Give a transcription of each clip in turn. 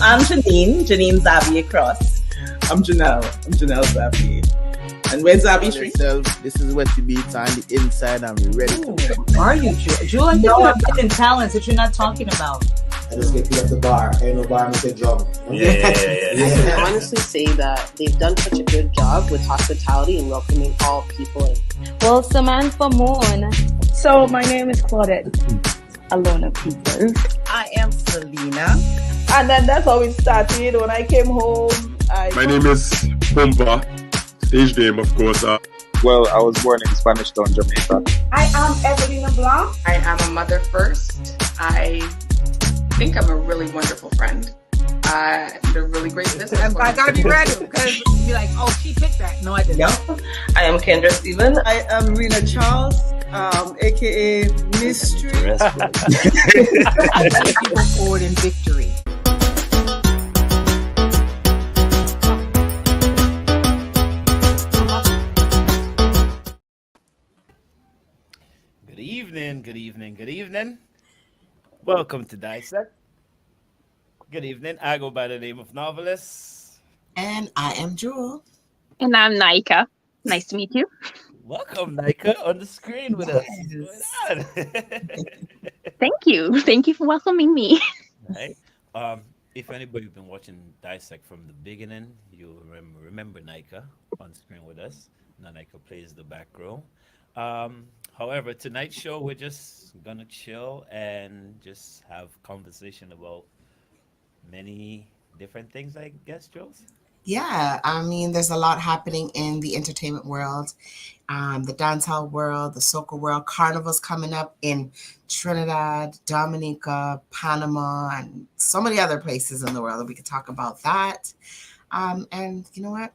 I'm Janine Zabi across. I'm Janelle Zabi. And where's Zabi Street? This is what you beat on the inside and we're ready to go. Are you, Jewel? You have hidden talents that you're not talking about. I just get beat up the bar. Ain't no bar, Mr. Drum. I can honestly say that they've done such a good job with hospitality and welcoming all people in. Well, Samantha Moon. So my name is Claudette. Alona People. I am Selena. And then that's how it started. When I came home, My name is Pumba. Stage name, of course. Well, I was born in Spanish Town, Jamaica. I am Evelina Blanc. I am a mother first. I think I'm a really wonderful friend. I'm a really great business. I gotta be ready because you're like, oh, she picked that. No, I didn't. Yep. I am Kendra Stephen. I am Rena Charles, aka Mystery. People forward in victory. Good evening. Welcome to Dissect. Good evening. I go by the name of Novelist. And I am Jewel. And I'm Naika. Nice to meet you. Welcome, Naika, on the screen with us. What's going on? Thank you for welcoming me. Right. If anybody's been watching Dissect from the beginning, you remember Naika on screen with us. Now Naika plays the back row. However, tonight's show, we're just gonna chill and just have conversation about many different things, I guess, Jules. Yeah, I mean, there's a lot happening in the entertainment world, the dancehall world, the soca world. Carnival's coming up in Trinidad, Dominica, Panama, and so many other places in the world that we could talk about that. And you know what,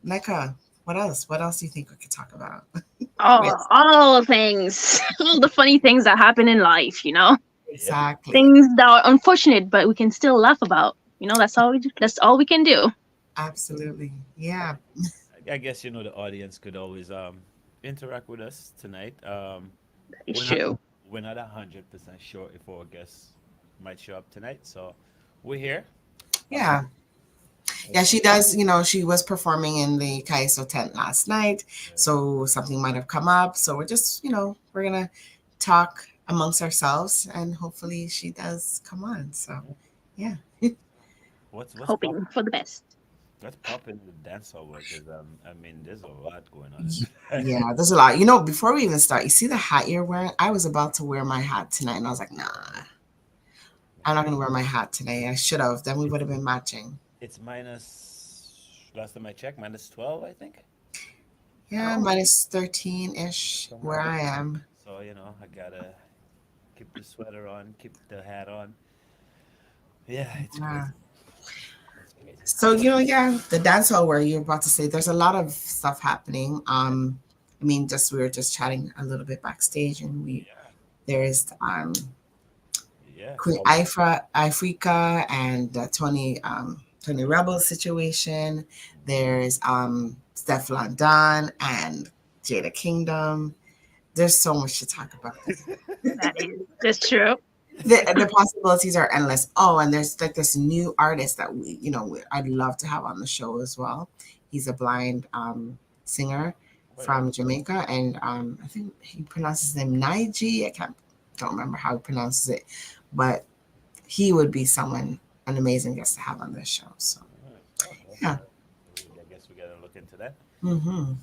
Nika, what else? What else do you think we could talk about? All things, all the funny things that happen in life, you know. Exactly. Things that are unfortunate, but we can still laugh about. You know, that's all we can do. Absolutely. Yeah. I guess, you know, the audience could always interact with us tonight. It's true. We're not 100% sure if our guests might show up tonight, so we're here. Yeah. Yeah, she does. You know, she was performing in the Kaiso tent last night, so something might have come up. So we're just, you know, we're gonna talk amongst ourselves, and hopefully she does come on. So, yeah. What's hoping for the best. Let's pop into the dancehall work because I mean, there's a lot going on. Yeah, there's a lot. You know, before we even start, you see the hat you're wearing? I was about to wear my hat tonight, and I was like, nah, I'm not gonna wear my hat today. I should have. Then we would have been matching. It's minus, last time I checked, minus 12, I think. Yeah, minus 13-ish where I am. So, you know, I gotta keep the sweater on, keep the hat on. Yeah, it's crazy. So, you know, yeah, the dancehall where you're about to say, there's a lot of stuff happening. I mean, we were just chatting a little bit backstage, and there's Queen Ifrica and Tony Rebel situation. There's Steph London and Jada Kingdom. There's so much to talk about. That's true. The possibilities are endless. Oh, and there's like this new artist that I'd love to have on the show as well. He's a blind singer from Jamaica, and I think he pronounces his name Naiji. Don't remember how he pronounces it, but he would be an amazing guest to have on this show. So, yeah. I guess we gotta look into that. Mm-hmm.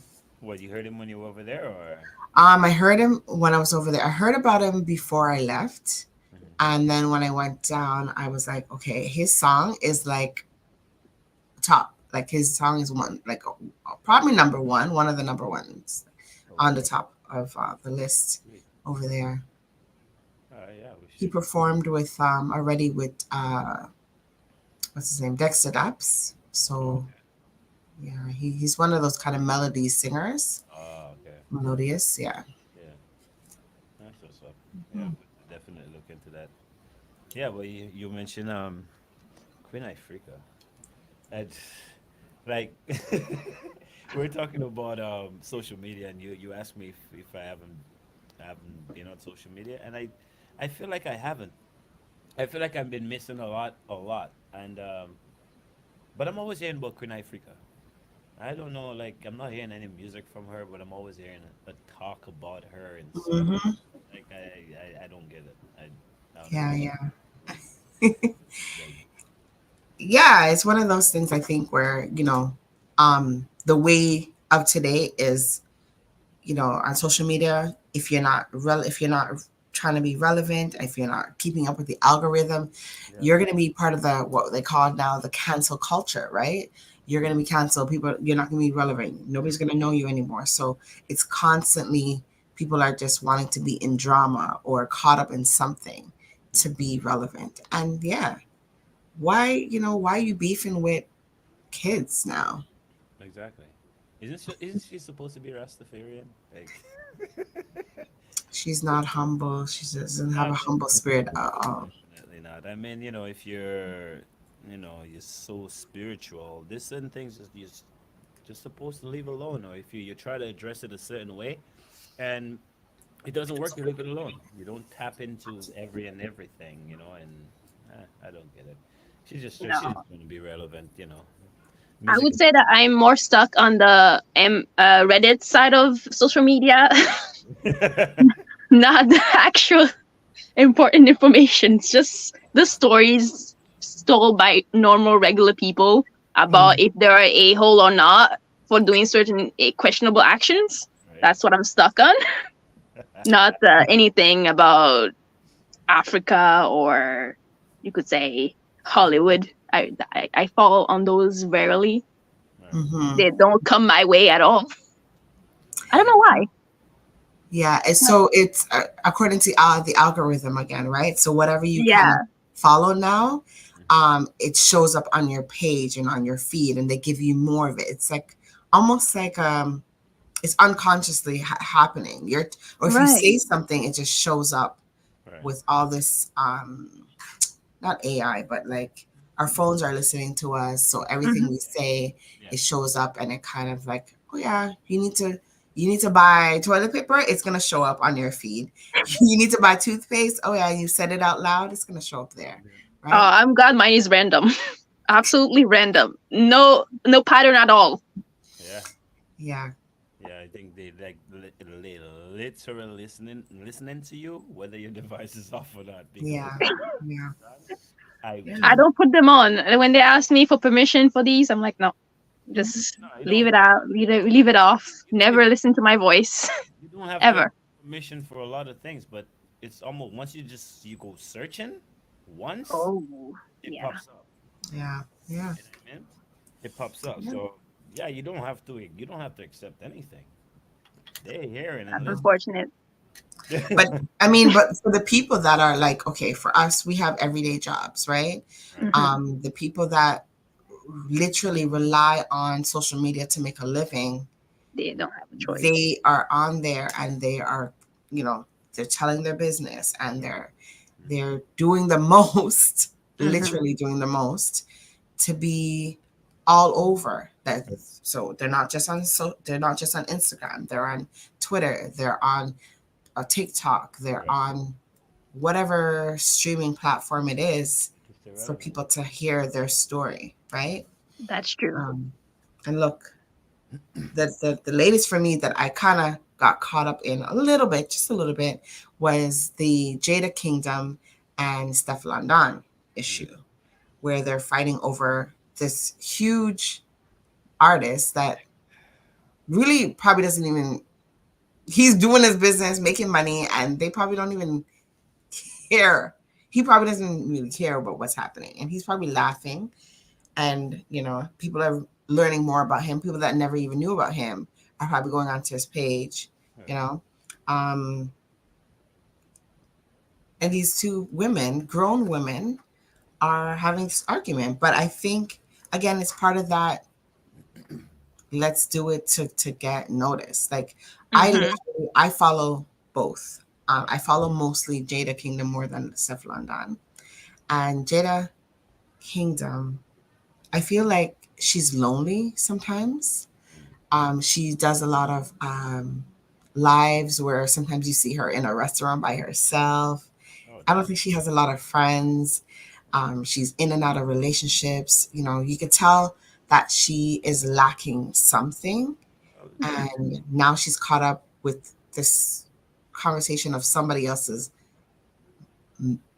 What, you heard him when you were over there, or? I heard him when I was over there. I heard about him before I left. And then when I went down, I was like, okay, his song is like top. Like his song is probably number one of the number ones on the top of the list over there. He performed with already with what's his name, Dexter Daps. So yeah, he's one of those kind of melody singers. Okay. Melodious, yeah. Yeah, that's what's up. Yeah, definitely look into that. Yeah, well, you mentioned Queen Ifrica. And like we're talking about social media, and you asked me if I haven't been on social media, and I feel like I haven't. I feel like I've been missing a lot, and but I'm always hearing about Queen Africa. I don't know, like I'm not hearing any music from her, but I'm always hearing a talk about her and stuff. Mm-hmm. Like I don't get it. I don't Yeah, understand. yeah. Like, Yeah, it's one of those things I think where, the way of today is, on social media, if you're not trying to be relevant, if you're not keeping up with the algorithm, yeah, you're going to be part of the what they call now the cancel culture, right? You're going to be canceled. People, you're not going to be relevant. Nobody's going to know you anymore. So it's constantly people are just wanting to be in drama or caught up in something to be relevant. And yeah, why are you beefing with kids now? exactly. Isn't she supposed to be Rastafarian? Like, She's not humble. She doesn't have not a humble spirit at all. definitely not. I mean, if you're so spiritual, there's certain things that you're just supposed to leave alone. Or if you try to address it a certain way, and it doesn't work, you leave it alone. You don't tap into everything, and I don't get it. She's No. just going to be relevant. I Music. would say that I'm more stuck on the Reddit side of social media, not the actual important information. It's just the stories told by normal, regular people about if they're a hole or not for doing certain questionable actions. Right. That's what I'm stuck on. Not anything about Africa or you could say Hollywood. I fall on those rarely. Mm-hmm. They don't come my way at all. I don't know why. Yeah, it's according to the algorithm again, right? So whatever you kind of Yeah. follow now, it shows up on your page and on your feed, and they give you more of it. It's like almost like it's unconsciously happening. Or if you Right. say something, it just shows up Right. with all this not AI, but like our phones are listening to us, so everything we say, Yeah. it shows up, and it kind of like, oh yeah, you need to buy toilet paper, it's gonna show up on your feed. You need to buy toothpaste, oh yeah, you said it out loud, it's gonna show up there, Oh, right? I'm glad mine is random. Absolutely random. No pattern at all. Yeah. Yeah. Yeah, I think they like literally listening to you, whether your device is off or not. Because Yeah. Yeah. I Yeah. I don't put them on. And when they ask me for permission for these, I'm like, no, just no, you leave don't. it out, leave it off. You don't Never even. listen to my voice You don't have to have ever. permission for a lot of things, but it's almost once you go searching once, Oh, it yeah. pops up. Yeah. Yeah. You know what I mean? It pops up. Yeah. So yeah, you don't have to accept anything. They're hearing and That's listening. unfortunate. But I mean, but for the people that are like, okay, for us, we have everyday jobs, right? Mhm. The people that literally rely on social media to make a living, They don't have a choice. they are on there and they are, they're telling their business and they're doing the most, literally doing the most to be all over that. So they're not just on Instagram, they're on Twitter, they're on TikTok, they're on whatever streaming platform it is for people to hear their story, right? That's true. And look, the latest for me that I kind of got caught up in a little bit, just a little bit, was the Jada Kingdom and Steph London issue, where they're fighting over this huge artist that really probably doesn't even, he's doing his business, making money, and they probably don't even care. He probably doesn't really care about what's happening, and he's probably laughing. And people are learning more about him. People that never even knew about him are probably going onto his page. And these two women, grown women, are having this argument. But I think again, it's part of that. Let's do it to get noticed. Like I follow both. I follow mostly Jada Kingdom more than Steph London. And Jada Kingdom, I feel like she's lonely sometimes. She does a lot of lives where sometimes you see her in a restaurant by herself. Oh, I don't think she has a lot of friends. She's in and out of relationships. You know, you could tell that she is lacking something. And now she's caught up with this conversation of somebody else's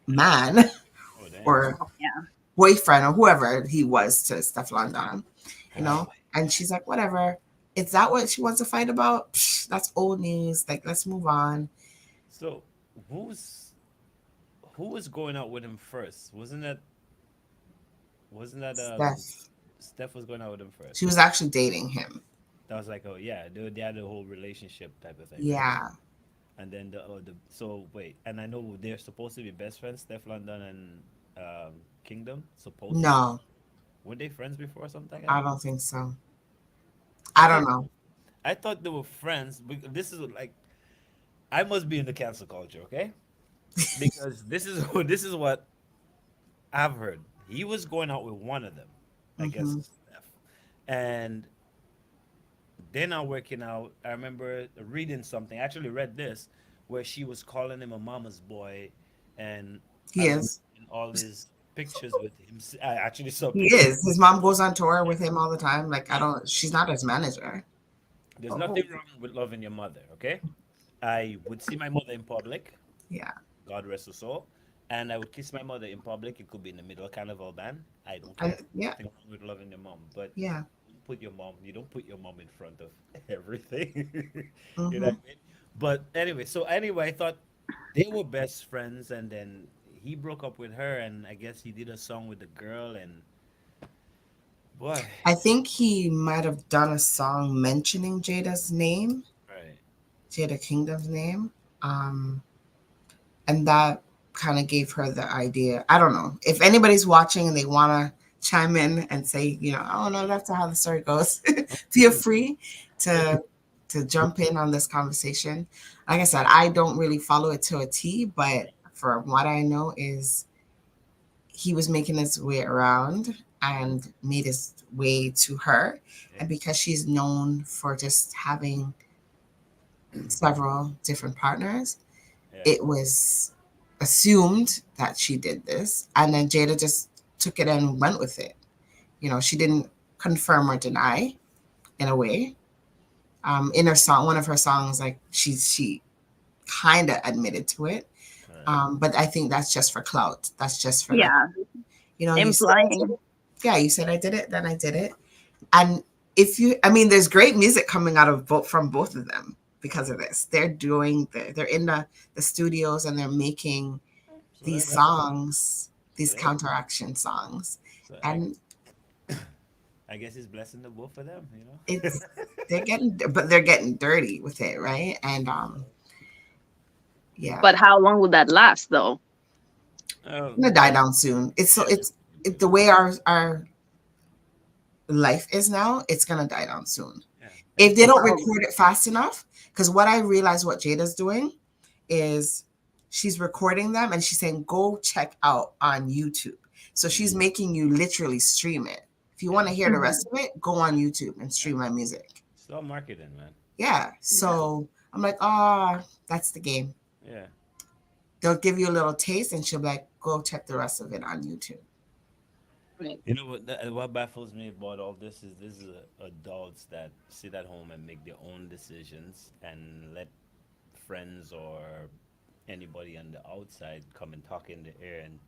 man or boyfriend or whoever he was to Stefflon Don, you know? And she's like, whatever. Is that what she wants to fight about? Psh, that's old news. Like, let's move on. So, who was going out with him first? Wasn't that Steph. Steph was going out with him first? She was actually dating him. That was like, oh yeah, they had a whole relationship type of thing. Yeah. Right? And then so wait, and I know they're supposed to be best friends, Steph London and Kingdom. Supposed No. Were they friends before or something? I don't think so. I don't know. I thought they were friends. This is like, I must be in the cancel culture, okay? Because this is what I've heard. He was going out with one of them, I guess, Steph, and they're not working out. I remember reading something. I actually read this where she was calling him a mama's boy, and he is in all his pictures with him. I actually saw. He is. His mom goes on tour with him all the time. Like she's not his manager. There's nothing wrong with loving your mother, okay? I would see my mother in public. Yeah. God rest her soul. And I would kiss my mother in public. It could be in the middle of Carnival band. I don't care. Yeah. Nothing wrong with loving your mom, but yeah. You don't put your mom in front of everything. You know what I mean? But anyway, I thought they were best friends, and then he broke up with her, and I guess he did a song with the girl, and boy. I think he might have done a song mentioning Jada's name. Right. Jada Kingdom's name. And that kind of gave her the idea. I don't know. If anybody's watching and they want to chime in and say, you know, oh no, that's not how the story goes, feel free to jump in on this conversation. Like I said, I don't really follow it to a T, but from what I know is he was making his way around and made his way to her. And because she's known for just having several different partners, it was assumed that she did this. And then Jada just took it and went with it. You know, she didn't confirm or deny in a way. In her song, one of her songs, like she kind of admitted to it. But I think that's just for clout. That's just for, you know, implying. You said I did it, then I did it. And there's great music coming out of from both of them because of this. They're in the studios and they're making these songs, these counteraction songs. And I guess it's blessing the both of them, you know. they're getting dirty with it, right? And yeah. But how long would that last, though? It's gonna die down soon. It's the way our life is now. It's gonna die down soon. Yeah. If they don't record it fast enough, because what I realize what Jada's doing is she's recording them and she's saying, go check out on YouTube. So she's making you literally stream it. If you want to hear the rest of it, go on YouTube and stream my music. Still marketing, man. Yeah. So I'm like, that's the game. Yeah. They'll give you a little taste and she'll be like, go check the rest of it on YouTube. You know what baffles me about all this is adults that sit at home and make their own decisions and let friends or anybody on the outside come and talk in the air and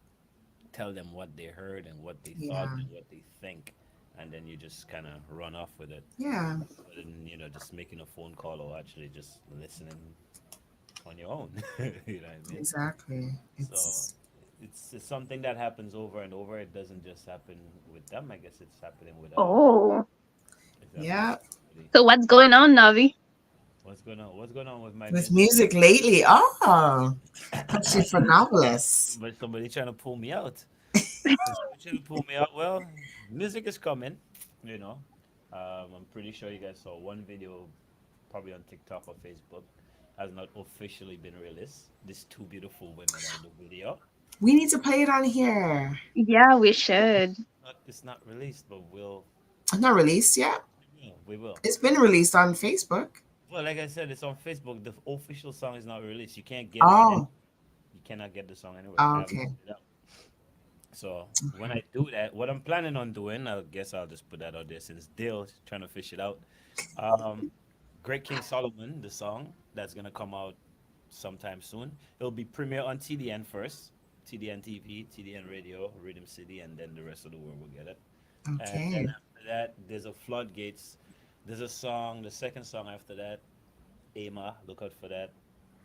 tell them what they heard and what they thought and what they think, and then you just kind of run off with it. Yeah. And, you know, just making a phone call or actually just listening on your own. You know what I mean? Exactly. So it's something that happens over and over. It doesn't just happen with them. I guess it's happening with us. Oh. Yeah. So what's going on, Navi? What's going on? What's going on with my music lately? Oh, actually for novelists. But somebody trying to pull me out. Well, music is coming. You know, I'm pretty sure you guys saw one video, probably on TikTok or Facebook, has not officially been released. These two beautiful women on the video. We need to play it on here. Yeah, we should. It's not released, but we'll. It's not released yet. Yeah, we will. It's been released on Facebook. Well, like I said, it's on Facebook. The official song is not released. You can't get it. You cannot get the song anywhere. Oh, I haven't okay. put it out. So when I do that, what I'm planning on doing, I guess I'll just put that out there since Dale's trying to fish it out. Um, Great King Solomon, the song that's gonna come out sometime soon. It'll be premiere on TDN first, TDN TV, TDN Radio, Rhythm City, and then the rest of the world will get it. And then Okay. after that, there's a floodgates. There's a song, the second song after that, Ama, look out for that.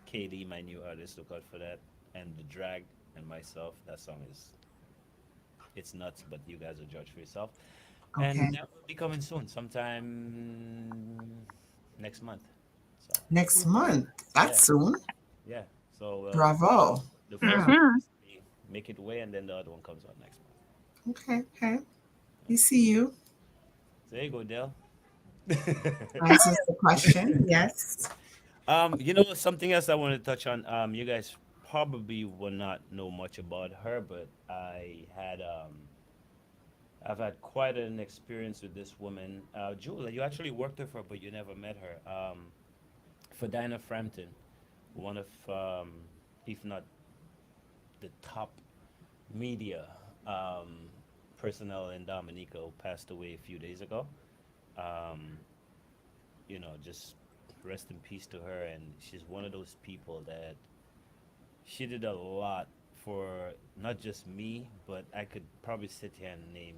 KD, my new artist, look out for that. And the drag and myself, that song is it's nuts, but you guys will judge for yourself. And Okay. that will be coming soon, sometime next month. So Next month. That's yeah, soon. yeah. So Bravo. the first Yeah. one Mhm. make it way, and then the other one comes out next month. Okay. Okay. We see you. So there you go, Dale. Answers the question. Yes. You know something else I want to touch on. You guys probably will not know much about her, but I've had quite an experience with this woman. Julia, you actually worked with her, but you never met her. For Dinah Frampton, one of, if not the top media personnel in Dominica, who passed away a few days ago. Um, just rest in peace to her. And she's one of those people that she did a lot for not just me, but I could probably sit here and name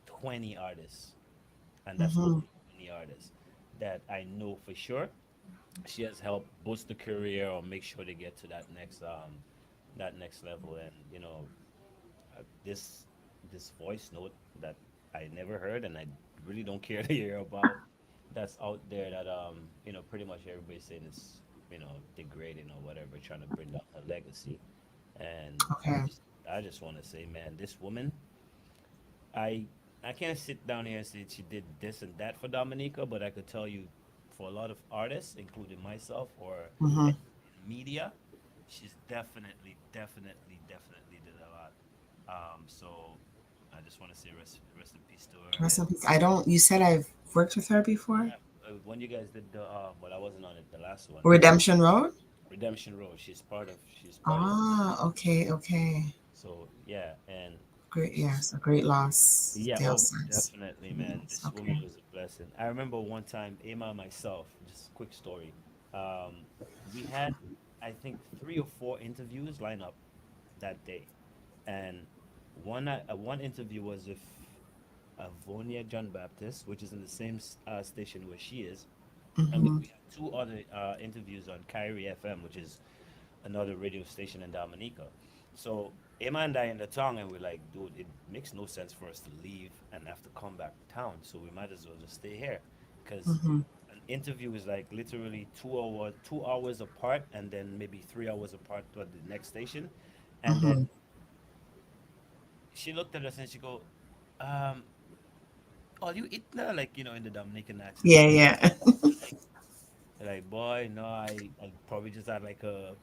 20 artists, and that's Mm-hmm. only 20 artists that I know for sure. She has helped boost the career or make sure they get to that next level. And this voice note that I never heard and I really don't care to hear about, that's out there that pretty much everybody's saying it's degrading or whatever, trying to bring down her legacy. And Okay. I just want to say, man, this woman, I I can't sit down here and say she did this and that for Dominica, but I could tell you for a lot of artists, including myself or Mm-hmm. media, she's definitely did a lot. So I just want to say rest in peace to her. Rest And in peace. I don't. You said I've worked with her before. yeah, when you guys did the, but I wasn't on it, the last one, Redemption Road. Redemption Road. She's part of. Ah. Okay. Okay. So yeah, and Great. she's Yes. A great loss. yeah, Dale oh, says. definitely, man. Yes. This woman Okay. was a blessing. I remember one time, Emma and myself, just a quick story. Um, we had, I think, 3 or 4 interviews line up that day, and one interview was with Avonia John Baptist, which is in the same station where she is, and then Mm-hmm. we had 2 other interviews on Kyrie FM, which is another radio station in Dominica. So Emma and I in the town, and we're like, dude, it makes no sense for us to leave and have to come back to town. So we might as well just stay here, because Mm-hmm. an interview is like literally 2 hours apart, and then maybe 3 hours apart to the next station. And then Mm-hmm. she looked at us and she go, um, "Oh, you eat now?" Like in the Dominican accent. Yeah. Yeah. Like, boy, no, I probably just had like a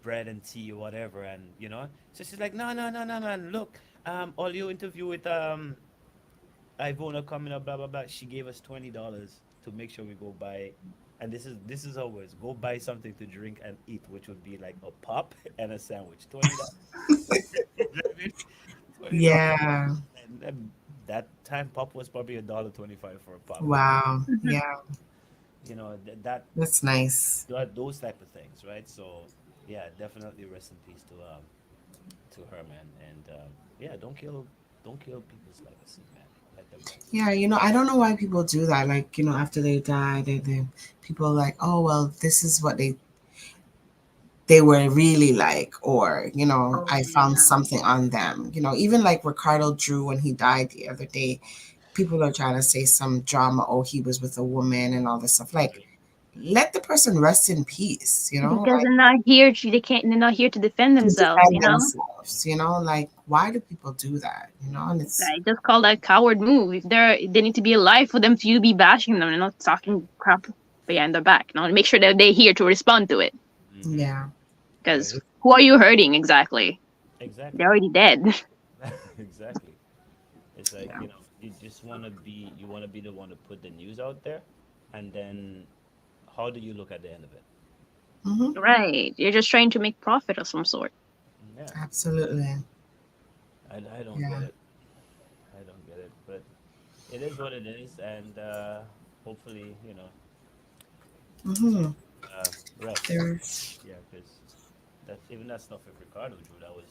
bread and tea or whatever, and so she's like, no, no, no, no, man, look, all you interview with Ivona coming up, blah blah blah. She gave us $20 to make sure we go buy, and this is our words, go buy something to drink and eat, which would be like a pop and a sandwich. $20. $20. Yeah. And that time pop was probably $1.25 for a pop. Wow. Yeah. That That's nice. those type of things, right? So yeah, definitely rest in peace to her, man. And yeah, don't kill people's legacy, man. Let them rest. Yeah, I don't know why people do that. Like, after they die, they people are like, oh well, this is what they were really like, or Oh I found yeah. something on them. Even like Ricardo Drew when he died the other day, people are trying to say some drama. Oh, he was with a woman and all this stuff. Like, let the person rest in peace. Because Like they're not here to defend to themselves, defend themselves. Like why do people do that? And it's I just call that coward move. If they need to be alive for them to be bashing them and not talking crap behind their back. Make sure that they're here to respond to it. yeah. Because who are you hurting exactly? Exactly. They're already dead. Exactly. It's like, Yeah. you just want to be the one to put the news out there, and then how do you look at the end of it? Hmm. Right. You're just trying to make profit of some sort. Yeah, Absolutely. I don't get Yeah. it. I don't get it, but it is what it is, and hopefully, Hmm. rest. There's. Yeah, because that stuff with Ricardo drew,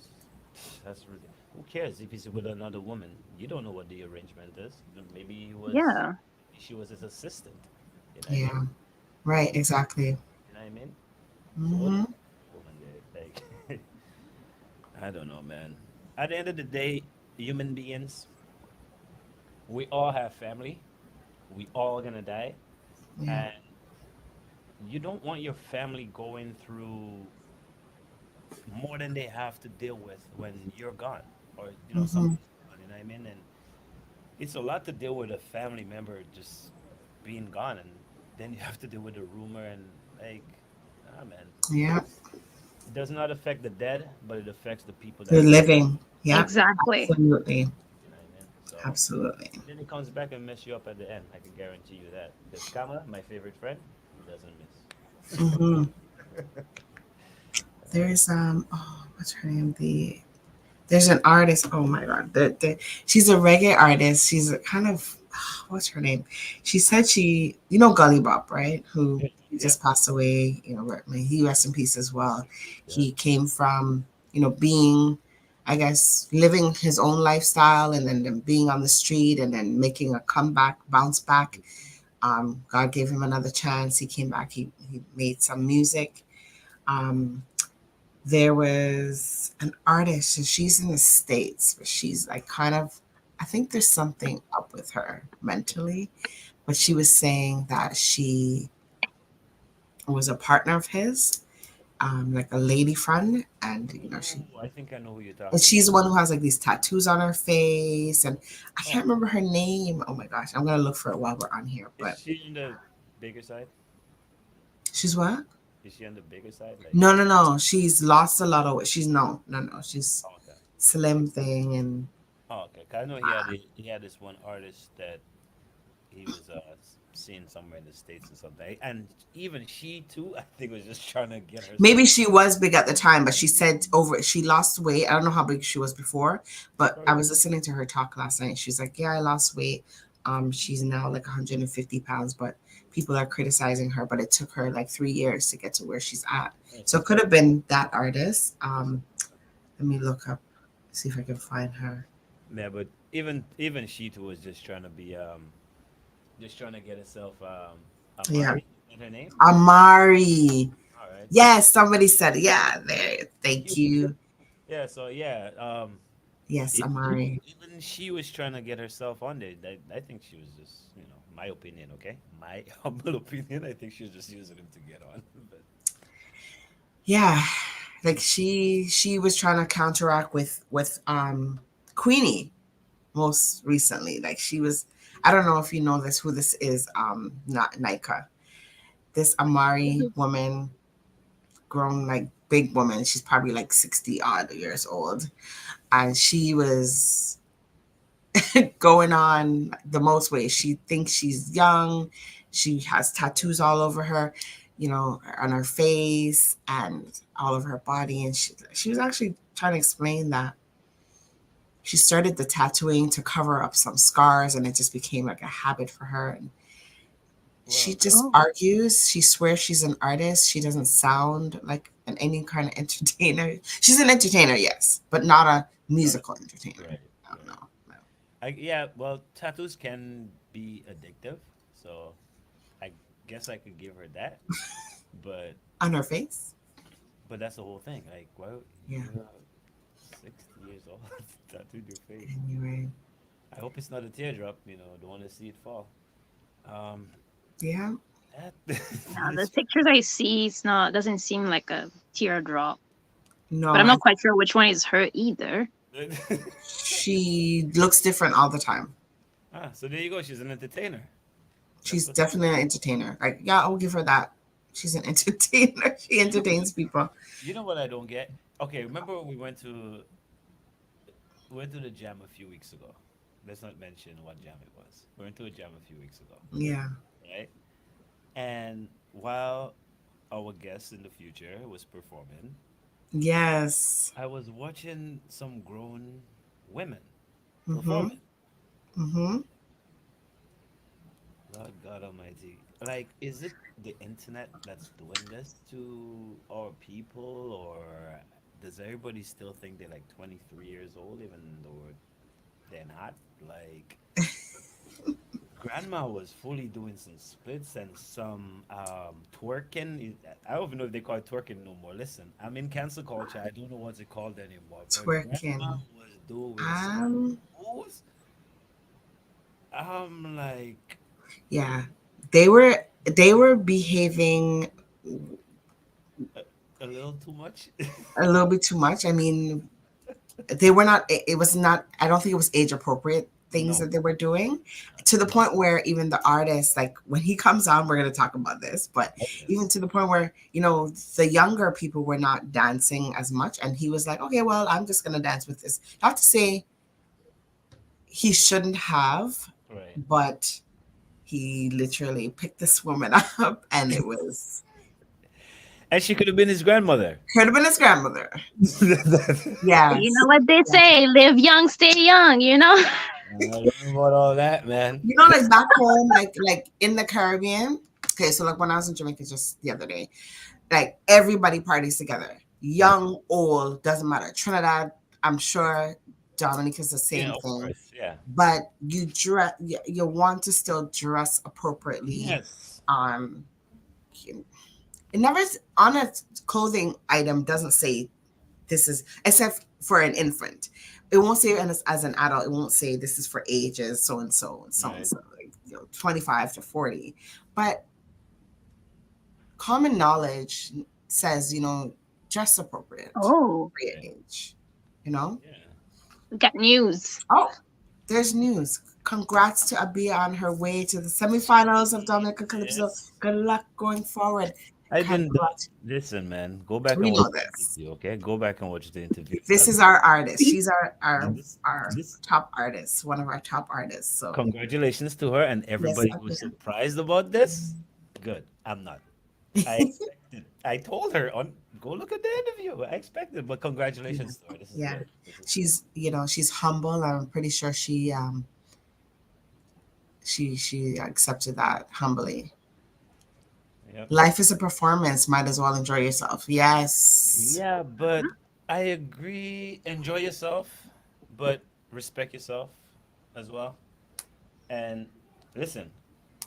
that's really, who cares if he's with another woman? You don't know what the arrangement is. Maybe Yeah. she was his assistant. You know what I mean? Yeah. Right. Exactly. You know what I mean? So what Hmm. woman there? Like, I don't know, man. At the end of the day, human beings, we all have family. We all gonna die, Yeah. and you don't want your family going through more than they have to deal with when you're gone, or Hmm. somebody's gone. You know what I mean? And it's a lot to deal with a family member just being gone, and then you have to deal with the rumor and like, ah, man, Yeah. it does not affect the dead, but it affects the people The that are, living. Yeah. Exactly. Absolutely. you know what I mean? So Absolutely. then it comes back and mess you up at the end. I can guarantee you that. Because Kama, my favorite friend, he doesn't miss. Hmm. There's oh, what's her name? There's an artist. Oh my god, she's a reggae artist. She's a kind of what's her name? She said Gully Bop, right? Who Yeah. just passed away. May he rest in peace as well. Yeah. He came from being, I guess, living his own lifestyle and then being on the street and then making a comeback, bounce back. God gave him another chance. He came back. He made some music. Um, there was an artist, and she's in the States, but she's like kind of, I think there's something up with her mentally. But she was saying that she was a partner of his, like a lady friend, and Oh, I think I know who you're and talking she's about. the one who has like these tattoos on her face, and I Oh, can't remember her name. Oh my gosh, I'm gonna look for it while we're on here. is But she on the bigger side? she's what? Is she on the bigger side? Like, No, no, no. She's lost a lot of weight. She's no, no, no. She's oh, okay. slim thing, and Oh, okay. 'Cause I know he had this one artist that he was seeing somewhere in the States or something. And even she too, I think, was just trying to get herself. maybe she was big at the time, but she said she lost weight. I don't know how big she was before, but I was listening to her talk last night. She's like, yeah, I lost weight. She's now like 150 pounds, but people are criticizing her, but it took her like 3 years to get to where she's at. So it could have been that artist. Let me look up, see if I can find her. Yeah, but even she too was just trying to be just trying to get herself Yeah. Amari in her name. Amari. All right. Yes, somebody said it. Yeah, there. Thank you. Yeah, so yeah, Yes, even, Amari. even she was trying to get herself on there. I think she was just, my opinion, okay? My humble opinion, I think she was just using him to get on. But Yeah, like she was trying to counteract with Queenie most recently. Like she was, I don't know if you know this, who this is. Not Nika. This Amari woman, grown like big woman. She's probably like 60 odd years old, and she was going on the most way. She thinks she's young. She has tattoos all over her, on her face and all over her body. And she was actually trying to explain that she started the tattooing to cover up some scars, and it just became like a habit for her. And she just argues. She swears she's an artist. She doesn't sound like any kind of entertainer. She's an entertainer, yes, but not a musical entertainer. right, I don't know. yeah, well, tattoos can be addictive, so I guess I could give her that. But On her face? that's the whole thing. Like, well, Yeah. you're 60 years old, tattooed your face. Anyway. I hope it's not a teardrop. Don't want to see it fall. Um, Yeah. No, the pictures I see, doesn't seem like a teardrop. No. But I'm not quite sure which one is her either. She looks different all the time. So there you go. She's an entertainer. She's definitely an entertainer. Like, yeah, I'll give her that. She's an entertainer. She entertains people. You know what I don't get? Okay, remember when we went to the jam a few weeks ago? Let's not mention what jam it was. We went to a jam a few weeks ago. Yeah. Right? And while our guest in the future was performing, Yes. I was watching some grown women Mm-hmm. performing. Mm-hmm. Lord God Almighty. Like, is it the internet that's doing this to our people, or does everybody still think they're like 23 years old, even though they're not? Like, grandma was fully doing some splits and some twerking. I don't even know if they call it twerking no more. Listen, I'm in cancel culture. I don't know what's it called anymore. But grandma Twerking. was doing some Um, moves. I'm like, yeah. They were behaving a, a little too much. a little bit too much. I mean, they were not, it was not, I don't think it was age appropriate things No. that they were doing, to the point where even the artist, like when he comes on, we're going to talk about this, but Oh, even yes. to the point where, you know, the younger people were not dancing as much. And he was like, okay, well, I'm just going to dance with this. Not to say he shouldn't have, Right. but he literally picked this woman up, and it was, And she could have been his grandmother. could have been his grandmother. You Yes. know what they say, live young, stay young, you know? I don't know about all that, man. You know, like back home, like in the Caribbean. Okay, so like when I was in Jamaica just the other day, like everybody parties together, young, old, doesn't matter. Trinidad, I'm sure Dominic is the Yeah, same of thing. course. Yeah. But you dress, you want to still dress appropriately. Yes. It never on a clothing item doesn't say this is, except for an infant. It won't say as an adult. It won't say this is for ages so and so and so and so, like 25 to 40. But common knowledge says, dress appropriate Oh, for your age. You know. Yeah. we got news. Oh, there's news. Congrats to Abia on her way to the semifinals of Dominica Calypso. Yes. Good luck going forward. I've been Congrats. listen, man. Go back We and know watch the this. interview, okay? Go back and watch the interview. This is our artist. She's our This top artist, one of our top artists. So congratulations to her and everybody who's Abia. surprised about this. Good. I'm not. I expected. I told her on go look at the interview. I expected, but congratulations to her. This is Yeah, good. This is she's humble. I'm pretty sure she accepted that humbly. Yep. Life is a performance. Might as well enjoy yourself. Yes. Yeah, but I agree. Enjoy yourself, but respect yourself as well. And listen,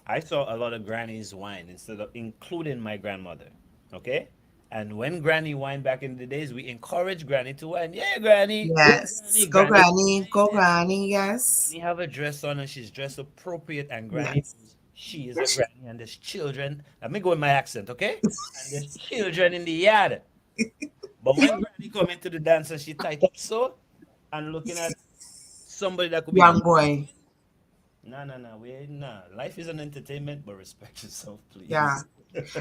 I saw a lot of grannies whine instead of including my grandmother. Okay? And when granny whined back in the days, we encourage granny to whine. Yeah, granny. Yes. Go Granny. granny. Go granny. Yes. Granny have a dress on and she's dressed appropriate and granny knows she is a granny and there's children. Let me go in my accent, okay? And there's children in the yard. But when granny come into the dance and she tight up so and looking at somebody that could be Young boy. No. Life is an entertainment, but respect yourself, please. Yeah.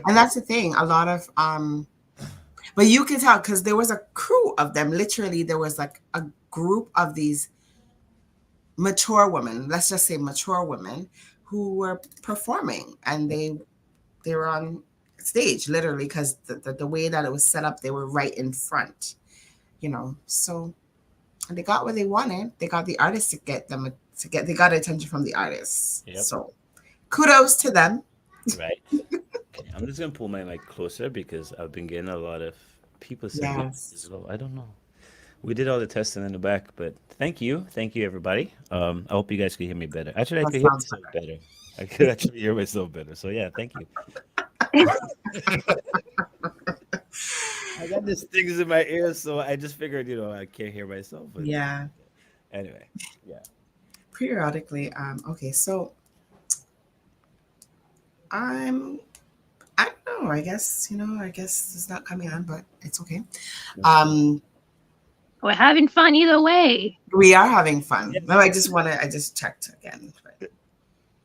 And that's the thing. A lot of but you can tell because there was a crew of them. Literally, there was like a group of these mature women, let's just say mature women, who were performing, and they were on stage literally because the way that it was set up, they were right in front, so they got what they wanted. They got the artists they got attention from the artists. Yep. So kudos to them. Right. Okay, I'm just gonna pull my mic closer because I've been getting a lot of people saying Yes. low. I don't know. We did all the testing in the back, but thank you everybody. I hope you guys can hear me better. Actually, I That could hear sounds myself better. I could actually hear myself better. So yeah, thank you. I got these things in my ears, so I just figured, I can't hear myself. But Yeah. anyway, yeah. Periodically. Okay, so I don't know. I guess it's not coming on, but it's okay. We're having fun either way. We are having fun. No, I just checked again. But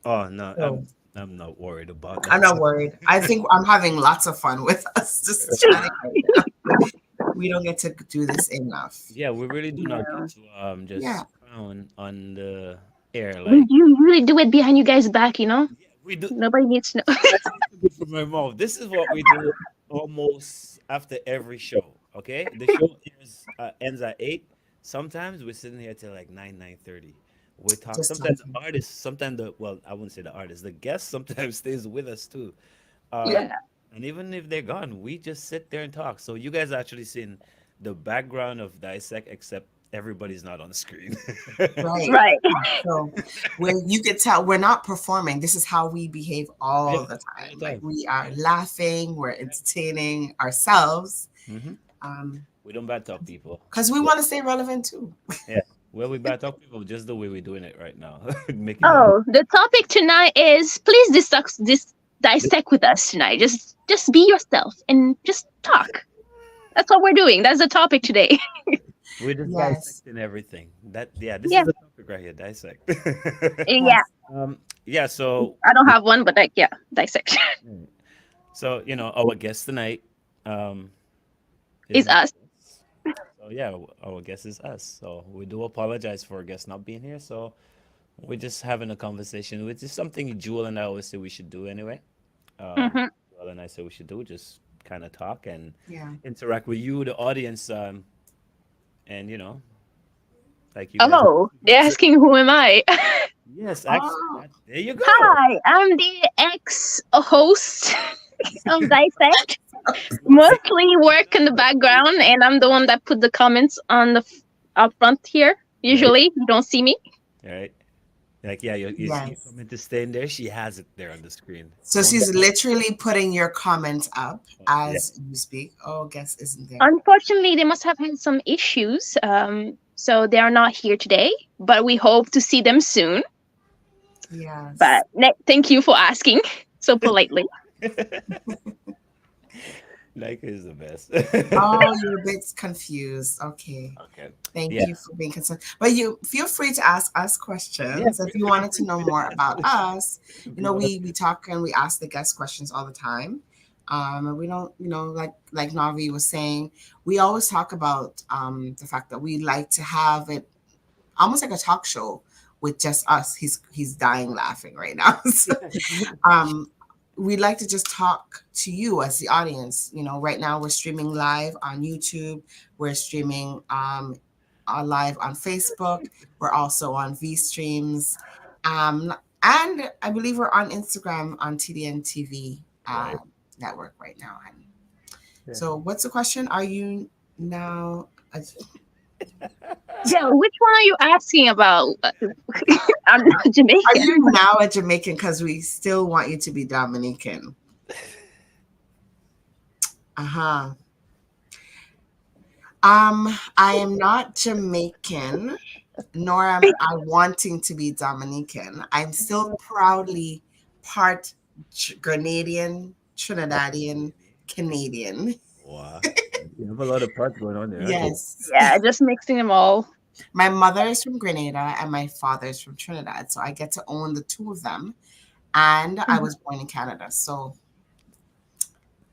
Oh no, So- I'm not worried about that. I'm not worried. I think I'm having lots of fun with us just chatting right now. We don't get to do this enough. Yeah, we really do not get to just Yeah. on the air We like you really do it behind you guys' back, we do. Nobody needs to know. Good from my mouth. This is what we do almost after every show. Okay, the show ends at 8. Sometimes we're sitting here till like 9:30. We talk. Just Sometimes the talking. artists, sometimes I wouldn't say the artist, the guest sometimes stays with us too. Um, Yeah. and even if they're gone, we just sit there and talk. So you guys actually seen the background of Dissect, except everybody's not on the screen. Right. Right. So where you could tell we're not performing. This is how we behave all the All time. the Like time. we are laughing, we're entertaining ourselves. Hmm. Um, We don't bad talk people. because we want to stay relevant too. Yeah. Well, we bad talk people just the way we're doing it right now, making them. Oh, the topic tonight is please dissect with us tonight. Just be yourself and just talk. That's what we're doing. That's the topic today. We're just Yes. dissecting everything. This Yeah. is the topic right here, dissect. Yeah. Yeah, so I don't have one, but like yeah, dissect our guest tonight is my us. guest. So yeah, our guest is us. So we do apologize for our guest not being here. So we're just having a conversation, which is something Jewel and I always say we should do anyway. Hmm. Jewel and I say we should do just kind of talk and Yeah. interact with you, the audience, and like you guys. Oh, they're asking who am I? Yes, actually, Oh. there you go. Hi, I'm the ex-host of Dissect. Mostly work in the background, and I'm the one that put the comments on the up front here. Usually, you don't see me. All right. Like, yeah, you Yes. comment to stay in there. She has it there on the screen. So she's literally putting your comments up Yeah. as you speak. Oh, guess isn't there? Unfortunately, they must have had some issues, so they are not here today. But we hope to see them soon. Yes. But thank you for asking so politely. Like is the best. Oh, you're a bit confused. Okay. Okay. Thank Yeah. you for being concerned. But you feel free to ask us questions if you wanted to know more about us. We talk and we ask the guest questions all the time. And we don't, like Navi was saying, we always talk about the fact that we like to have it almost like a talk show with just us. He's dying laughing right now. So, we'd like to just talk to you as the audience. Right now we're streaming live on YouTube. We're streaming live on Facebook. We're also on V Streams. And I believe we're on Instagram on TDN TV network right now. So what's the question? Are you now... Yeah, which one are you asking about? I'm not Jamaican. Are you now a Jamaican? Because we still want you to be Dominican. Uh-huh. I am not Jamaican, nor am I wanting to be Dominican. I'm still proudly part Grenadian, Trinidadian, Canadian. Wow. You have a lot of parts going on there. Yes. Yeah, just mixing them all. My mother is from Grenada and my father is from Trinidad. So I get to own the two of them. And I was born in Canada. So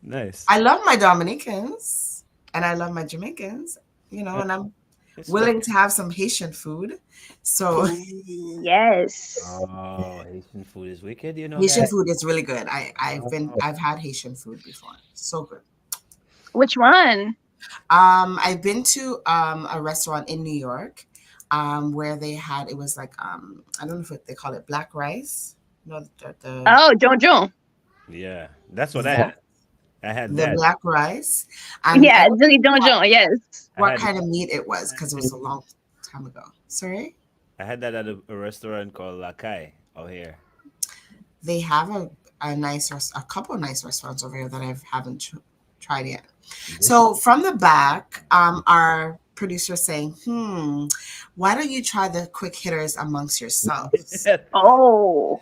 nice. I love my Dominicans and I love my Jamaicans, and I'm willing to have some Haitian food. So yes. Oh, Haitian food is wicked, Haitian food is really good. I've had Haitian food before. So good. Which one? I've been to a restaurant in New York where they had, it was like I don't know if they call it black rice. Oh, John. Yeah, that's what I had. I had the that. black rice. Yeah, John. Yes. What kind of meat it was, because it was a long time ago. Sorry? I had that at a restaurant called La Caille out here. They have a couple of nice restaurants over here that I haven't tried yet. So from the back, our producer saying, why don't you try the quick hitters amongst yourselves? Oh.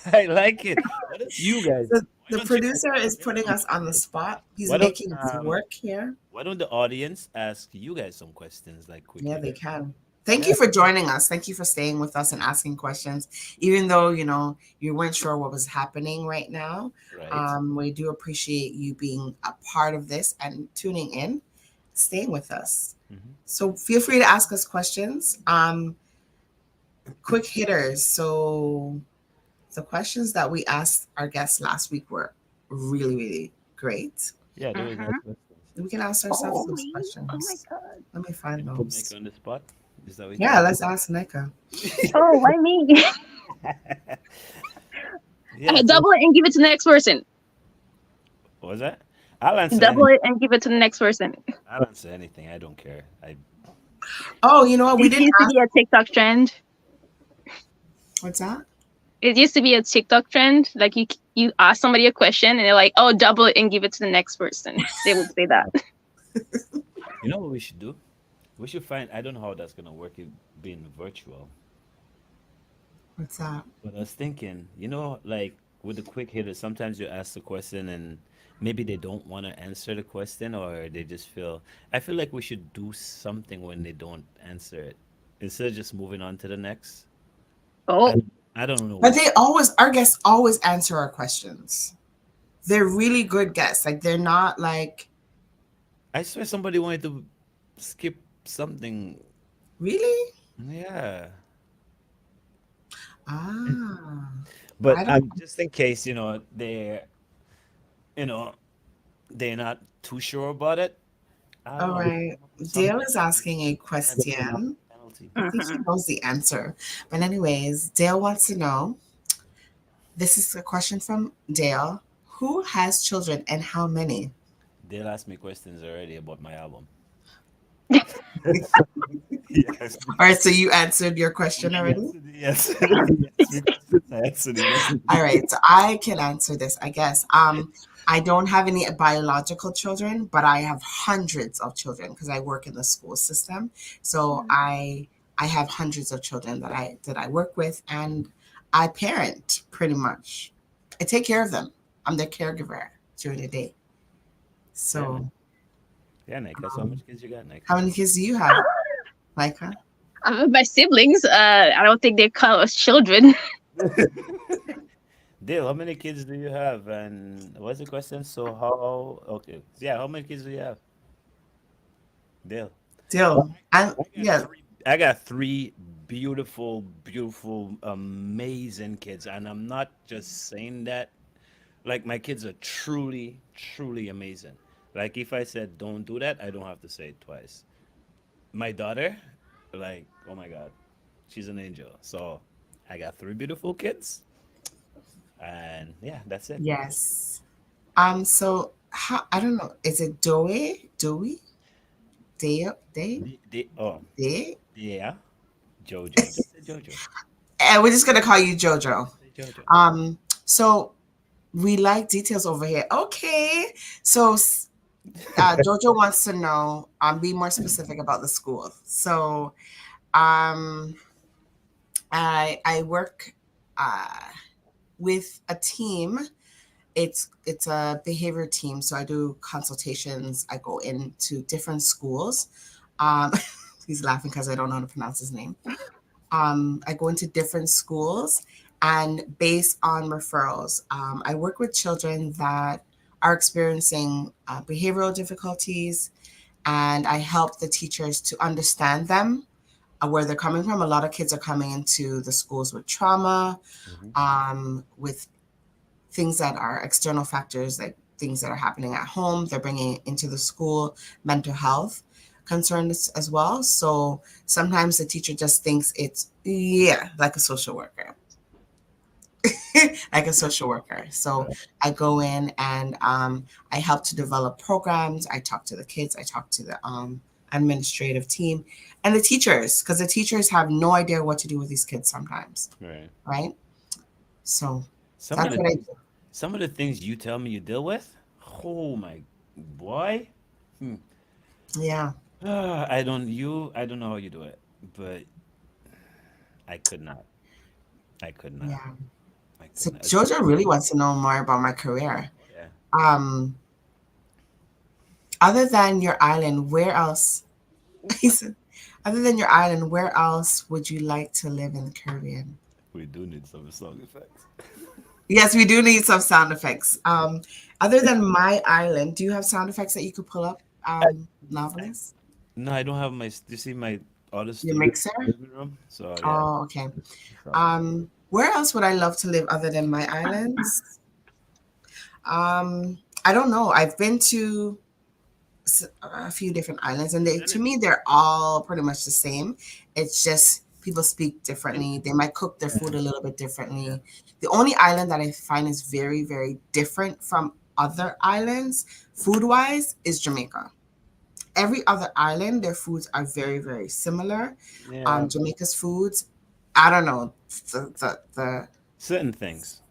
I like it. What is you guys? The producer is putting us on the spot. He's making us work here. Why don't the audience ask you guys some questions like quick? Yeah, they can. Thank you for joining us. Thank you for staying with us and asking questions, even though you weren't sure what was happening right now. Right. We do appreciate you being a part of this and tuning in, staying with us. Mm-hmm. So feel free to ask us questions. Quick hitters. So the questions that we asked our guests last week were really, really great. Yeah, there was no questions. We can ask ourselves those Oh questions. my god. Let me find Put those. Nick on the spot. Is that what Yeah, let's ask Nika. Oh, why me? Yeah, Double it and give it to the next person. what was that? I'll answer Double anything. it and give it to the next person. I'll answer anything. I don't care. Oh, you know what? We It didn't used to ask. be a TikTok trend. What's that? It used to be a TikTok trend. Like you ask somebody a question and they're like, "Oh, double it and give it to the next person." They would say that. You know what we should do? We should find. I don't know how that's gonna work. It being virtual. What's that? But I was thinking, like with the quick hitters, sometimes you ask the question and maybe they don't want to answer the question or they just feel. I feel like we should do something when they don't answer it instead of just moving on to the next. Oh, I don't know. But our guests always answer our questions. They're really good guests. Like they're not like. I swear somebody wanted to skip something. Really? Yeah. Ah. But just in case, you know, they're not too sure about it. I don't All know. right. Dale is asking a question. I think he knows the answer. But anyways, Dale wants to know. This is a question from Dale. Who has children and how many? They'll ask me questions already about my album. Yes. All right, so you answered your question already? Yes. Yes. All right, so I can answer this, I guess. I don't have any biological children, but I have hundreds of children because I work in the school system. So I have hundreds of children that I work with, and I parent pretty much. I take care of them. I'm their caregiver during the day. So yeah, Nick, that's how much kids you got, Nick? How many kids do you have, Micah? My siblings. I don't think they count as children. Dale, how many kids do you have? And what's the question? So okay. Yeah, how many kids do you have? Dale. I got three beautiful, amazing kids. And I'm not just saying that. Like, my kids are truly, truly amazing. Like, if I said don't do that, I don't have to say it twice. My daughter, like, oh my God, she's an angel. So I got three beautiful kids. And yeah, that's it. Yes. So I don't know. Is it Dewey? Yeah. Jojo. Jojo. And we're just gonna call you Jojo. Jojo. So we like details over here. Okay. So Jojo wants to know. Be more specific about the school. So, I work with a team. It's a behavior team. So I do consultations. I go into different schools. He's laughing because I don't know how to pronounce his name. I go into different schools, and based on referrals, I work with children that are experiencing behavioral difficulties, and I help the teachers to understand them, where they're coming from. A lot of kids are coming into the schools with trauma, with things that are external factors, like things that are happening at home. They're bringing it into the school, mental health concerns as well. So sometimes the teacher just thinks it's, like a social worker. Like a social worker. So I go in and I help to develop programs. I talk to the kids. I talk to the administrative team and the teachers, because the teachers have no idea what to do with these kids sometimes. Right? So that's what I do. Some of the things you tell me you deal with, oh my boy. Yeah. I don't know how you do it, but I could not. Yeah. So Jojo really wants to know more about my career. Yeah. Other than your island, where else? He said, other than your island, where else would you like to live in the Caribbean? We do need some sound effects. Yes, we do need some sound effects. Other than my island, do you have sound effects that you could pull up, Novelist? No, I don't have my. You see my artist. Your mixer? Room, so yeah. Oh, okay. Where else would I love to live other than my islands? I I don't know. I've been to a few different islands, and to me, they're all pretty much the same. It's just people speak differently. They might cook their food a little bit differently. The only island that I find is very, very different from other islands, food-wise, is Jamaica. Every other island, their foods are very, very similar. Yeah. Jamaica's foods, I don't know, the certain things.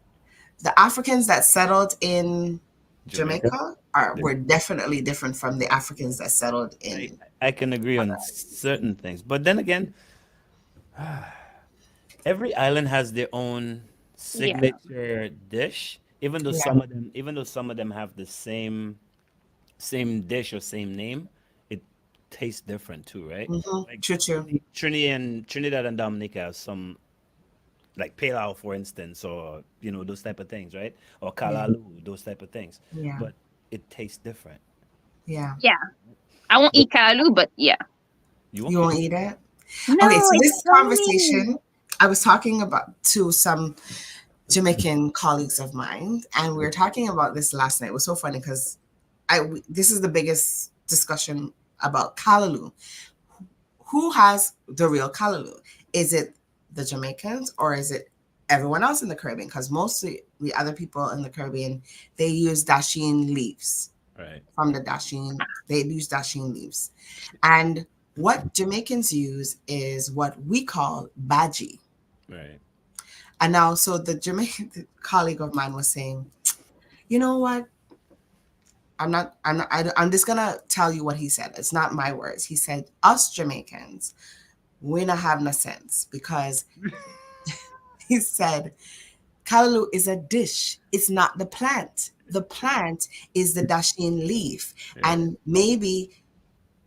The Africans that settled in Jamaica were definitely different from the Africans that settled in. I can agree on certain things, but then again, every island has their own signature dish. Even though some of them have the same dish or same name, it tastes different too, right? Like true. Trinidad and Dominica have some, like Palau, for instance, or those type of things, right? Or Kalalu, those type of things. Yeah. But it tastes different. Yeah. Yeah. I won't eat Kalalu, but yeah. You won't eat it? No, okay, so this conversation, I was talking about to some Jamaican colleagues of mine, and we were talking about this last night. It was so funny because this is the biggest discussion about Kalalu. Who has the real Kalalu? Is it the Jamaicans or is it everyone else in the Caribbean? Because mostly the other people in the Caribbean, they use dasheen leaves. Right. From the dasheen, they use dasheen leaves. And what Jamaicans use is what we call baji. Right. And now, so the Jamaican colleague of mine was saying, you know what? I'm just gonna tell you what he said. It's not my words. He said, us Jamaicans, we not have no sense, because he said, Kalalu is a dish. It's not the plant. The plant is the dasheen leaf. Yeah. And maybe,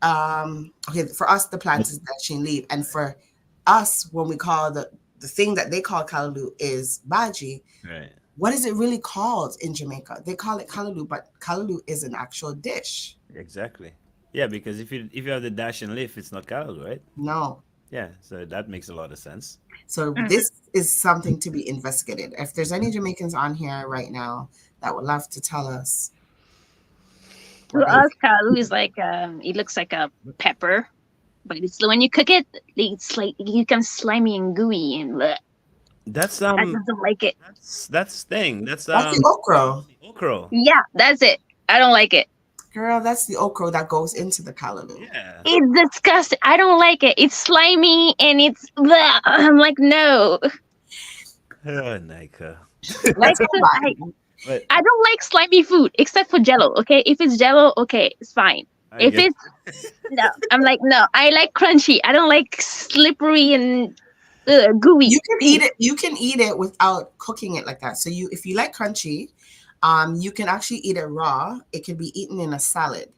for us, the plant is dasheen leaf. And for us, when we call the thing that they call Kalalu is baji, right. What is it really called in Jamaica? They call it Kalalu, but Kalalu is an actual dish. Exactly. Yeah, because if you have the dasheen leaf, it's not Kalalu, right? No. Yeah, so that makes a lot of sense. So this is something to be investigated. If there's any Jamaicans on here right now that would love to tell us. To us, Kalalu is like it looks like a pepper, but it's when you cook it, it's like it becomes slimy and gooey and bleh. That's I just don't like it. That's thing. That's the okra. Okra. Yeah, that's it. I don't like it. Girl, that's the okra that goes into the Kalalu. Yeah. It's disgusting. I don't like it. It's slimy and it's bleh. I'm like, no. Oh, Nika. I don't like slimy food except for Jello. Okay, if it's Jello, okay, it's fine. If it's no, I'm like, no. I like crunchy. I don't like slippery and gooey. You can eat it. You can eat it without cooking it like that. So if you like crunchy, you can actually eat it raw. It can be eaten in a salad,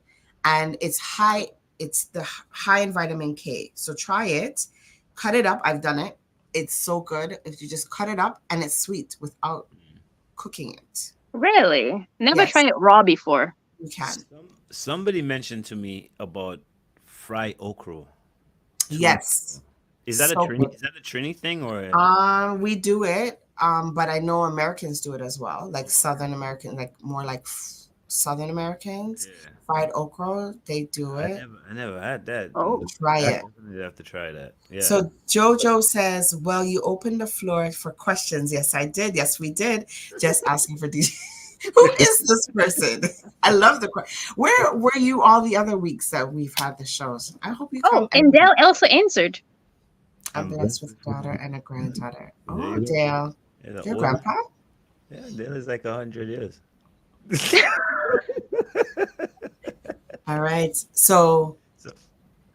and it's high. It's high in vitamin K. So try it. Cut it up. I've done it. It's so good if you just cut it up, and it's sweet without cooking it. Really? Never tried it raw before. You can. Somebody mentioned to me about fried okra. Yes. Is that so a Trini? Is that a Trini thing or? We do it, but I know Americans do it as well, like Southern American, like more like Southern Americans. Yeah. Fried okra, they do it. I never had that. Oh, try it. I definitely have to try that. Yeah. So Jojo says, "Well, you opened the floor for questions." Yes, I did. Yes, we did. Just asking for DJ. Who is this person? I love the question. Where were you all the other weeks that we've had the shows? I hope you. Oh, and Dale also answered. I'm blessed with a daughter and a granddaughter. Oh, Dale. Your grandpa? Yeah, Dale is like 100 years. All right. So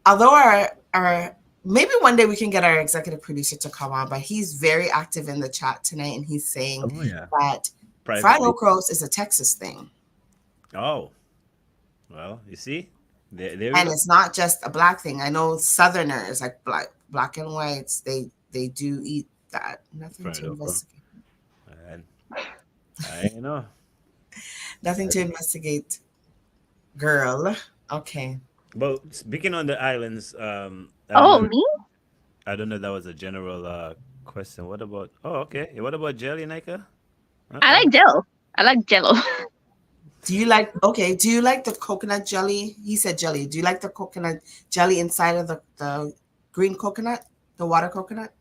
although our maybe one day we can get our executive producer to come on, but he's very active in the chat tonight, and he's saying that fried okra is a Texas thing. Oh. Well, you see? And it's not just a black thing. I know Southerners, like black and whites, they do eat that. Nothing fried to investigate. I know. Nothing to investigate, girl. Okay. But speaking on the islands, me? I don't know if that was a general question. What about? Oh, okay. What about jelly, Nika? I like Jello. I like Jello. Do you like the coconut jelly? He said jelly. Do you like the coconut jelly inside of the green coconut, the water coconut?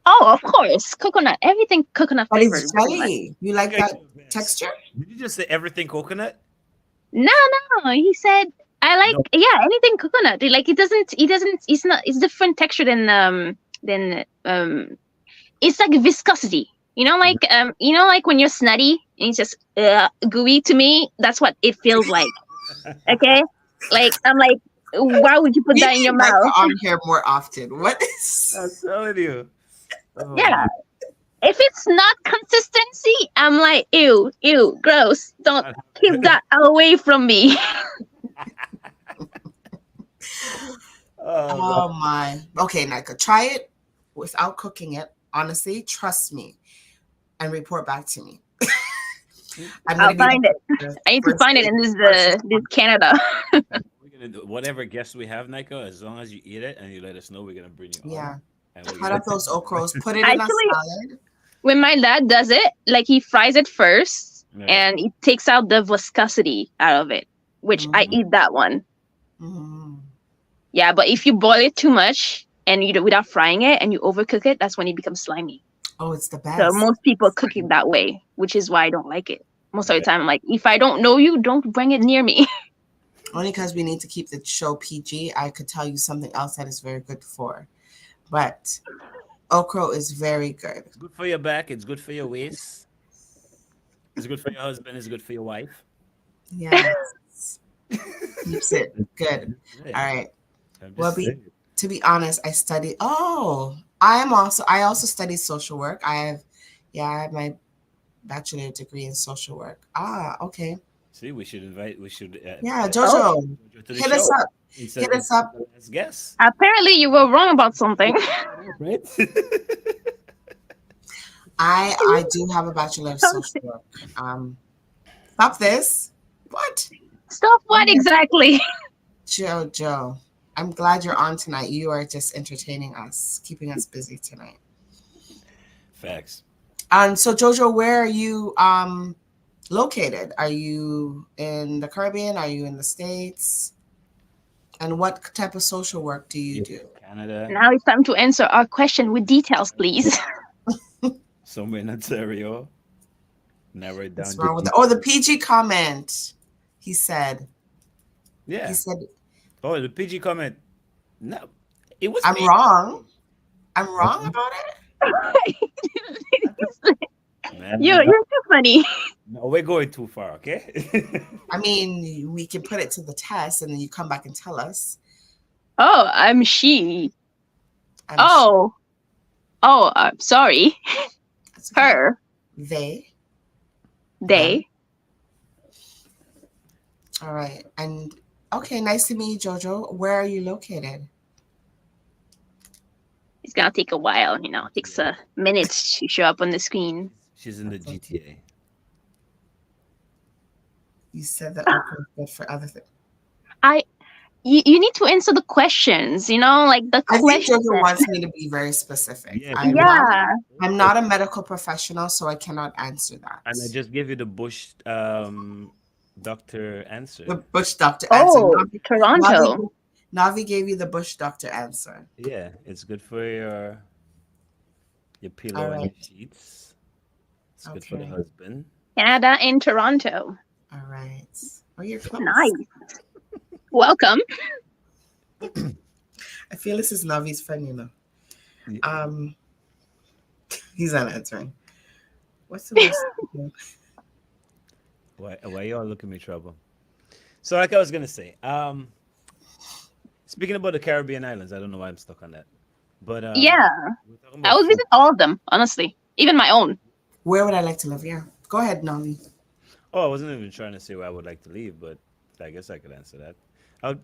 Oh, of course, coconut. Everything coconut But flavored. it's jelly. You like that texture? Did you just say everything coconut? No, no. He said I like anything coconut. Like it doesn't. It's not. It's different texture than. It's like viscosity. Like when you're snotty and it's just gooey. To me, that's what it feels like. Okay, like I'm like, why would you put that in your mouth? On here more often. What is? I'm telling you. Oh. Yeah. If it's not consistency, I'm like, ew, gross. Don't keep that away from me. Oh my. Okay, Nika, try it without cooking it. Honestly, trust me, and report back to me. I'll find it. I need to find it in this Canada. Whatever guests we have, Nika, as long as you eat it and you let us know, we're gonna bring you. Yeah. On. Cut up those okras. Put it in a salad. When my dad does it, like he fries it first, and he takes out the viscosity out of it, which I eat that one. Yeah, but if you boil it too much and you do without frying it and you overcook it, that's when it becomes slimy. Oh, it's the best. So most people cook it that way, which is why I don't like it. Most of the time, I'm like, if I don't know you, don't bring it near me. Only because we need to keep the show PG. I could tell you something else that is very good for, but okra is very good. It's good for your back. It's good for your waist. It's good for your husband. It's good for your wife. Yes. Keeps it good. All right. Well, to be honest, I studied. Oh, I also studied social work. I have my bachelor degree in social work. Okay. See, we should. Jojo, hit us up. Hit us up. Guess. Apparently, you were wrong about something. Right? I do have a bachelor of social work. Stop this. What? Stop what exactly? Jojo, I'm glad you're on tonight. You are just entertaining us, keeping us busy tonight. Facts. So Jojo, where are you located? Are you in the Caribbean? Are you in the States? And what type of social work do you do? Canada. Now it's time to answer our question with details, please. Somewhere in Ontario. Narrow it down. What's wrong with the PG comment? He said. Yeah. He said. Oh, the PG comment. No, it was. I'm wrong. I'm wrong about it. Man, you're too funny. No, we're going too far, okay? I mean, we can put it to the test, and then you come back and tell us. Oh, I'm she. I'm sorry. Okay. Her. They. All right, and okay, nice to meet you, Jojo. Where are you located? It's gonna take a while, It takes a minute to show up on the screen. She's in the GTA. You said that okra is good for other things. You need to answer the questions, like the question. I think Jojo wants me to be very specific. Yeah. I'm not a medical professional, so I cannot answer that. And I just gave you the Bush doctor answer. The Bush doctor answer. Oh, Toronto. Navi gave you the Bush doctor answer. Yeah, it's good for your pillow and your sheets. It's good for the husband. Canada and Toronto. All right. Oh, you're close. Nice. Welcome. I feel this is Navi's friend, Yeah. He's not answering. What's the worst? Why y'all looking me trouble? So like I was gonna say, speaking about the Caribbean islands, I don't know why I'm stuck on that. But I would visit all of them, honestly. Even my own. Where would I like to live? Yeah. Go ahead, Navi. Oh, I wasn't even trying to say where I would like to leave, but I guess I could answer that. I'll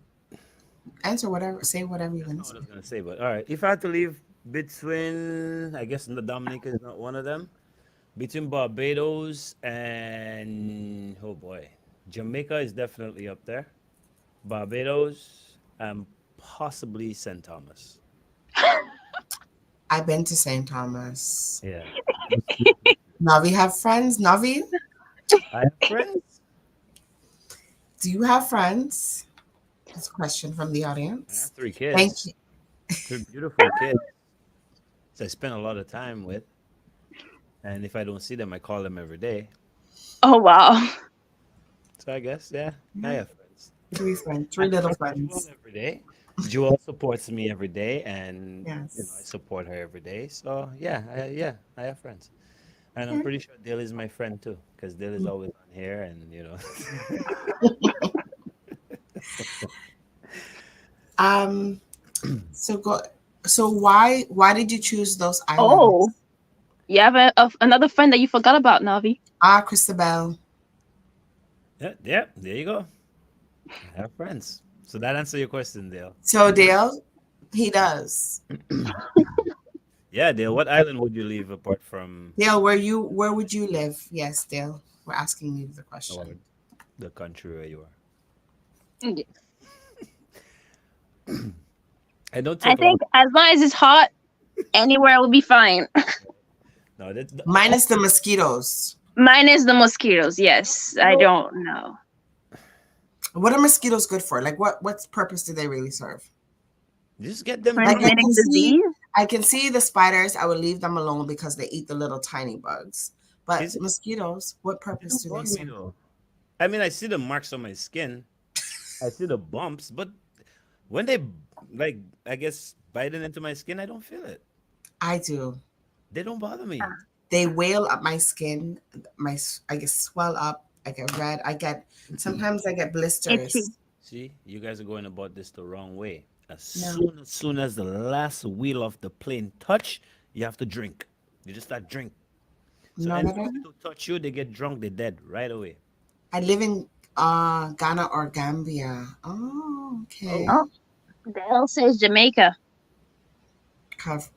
answer whatever, say whatever you want to say. I was gonna say, but all right. If I had to leave between, I guess the Dominica is not one of them. Between Barbados and Jamaica is definitely up there. Barbados and possibly St. Thomas. I've been to St. Thomas. Yeah. Navi have friends. Navi? I have friends. Do you have friends? That's a question from the I audience. have 3 kids. Thank you. 3 beautiful kids. So I spend a lot of time with. And if I don't see them, I call them every day. Oh wow. So I guess, yeah, I have friends. 3 friends, 3 little friends. Every day. Jewel supports me every day, and I Yes. support her every day. So yeah, I have friends, and I'm pretty sure Dale is my friend too, because Dale is always on here, and So why did you choose those islands? Oh, you have another friend that you forgot about, Navi. Christabel. Yeah, there you go. I have friends. So that answers your question, Dale. So Dale, he does. Yeah, Dale. What island would you leave apart from Dale, where would you live? Yes, Dale. We're asking you the question. the country where you are? I don't. I think as long as it's hot, anywhere will be fine. No, minus the mosquitoes. Minus the mosquitoes. Yes, I don't know. What are mosquitoes good for? Like, what purpose do they really serve? Just get them. Like, I can see the spiders. I would leave them alone because they eat the little tiny bugs. But mosquitoes, what purpose do they serve? I mean, I see the marks on my skin. I see the bumps, but when they, like, I guess, biting into my skin, I don't feel it. I do. They don't bother me. They wail up my skin. I get swell up. I get red. Sometimes I get blisters. See, you guys are going about this the wrong way. As No. soon as the last wheel of the plane touch, you have to drink. You just start drink. So anyone to touch you, they get drunk, they're dead right away. I live in Ghana or Gambia. Oh, okay. Oh, Dale says Jamaica. Because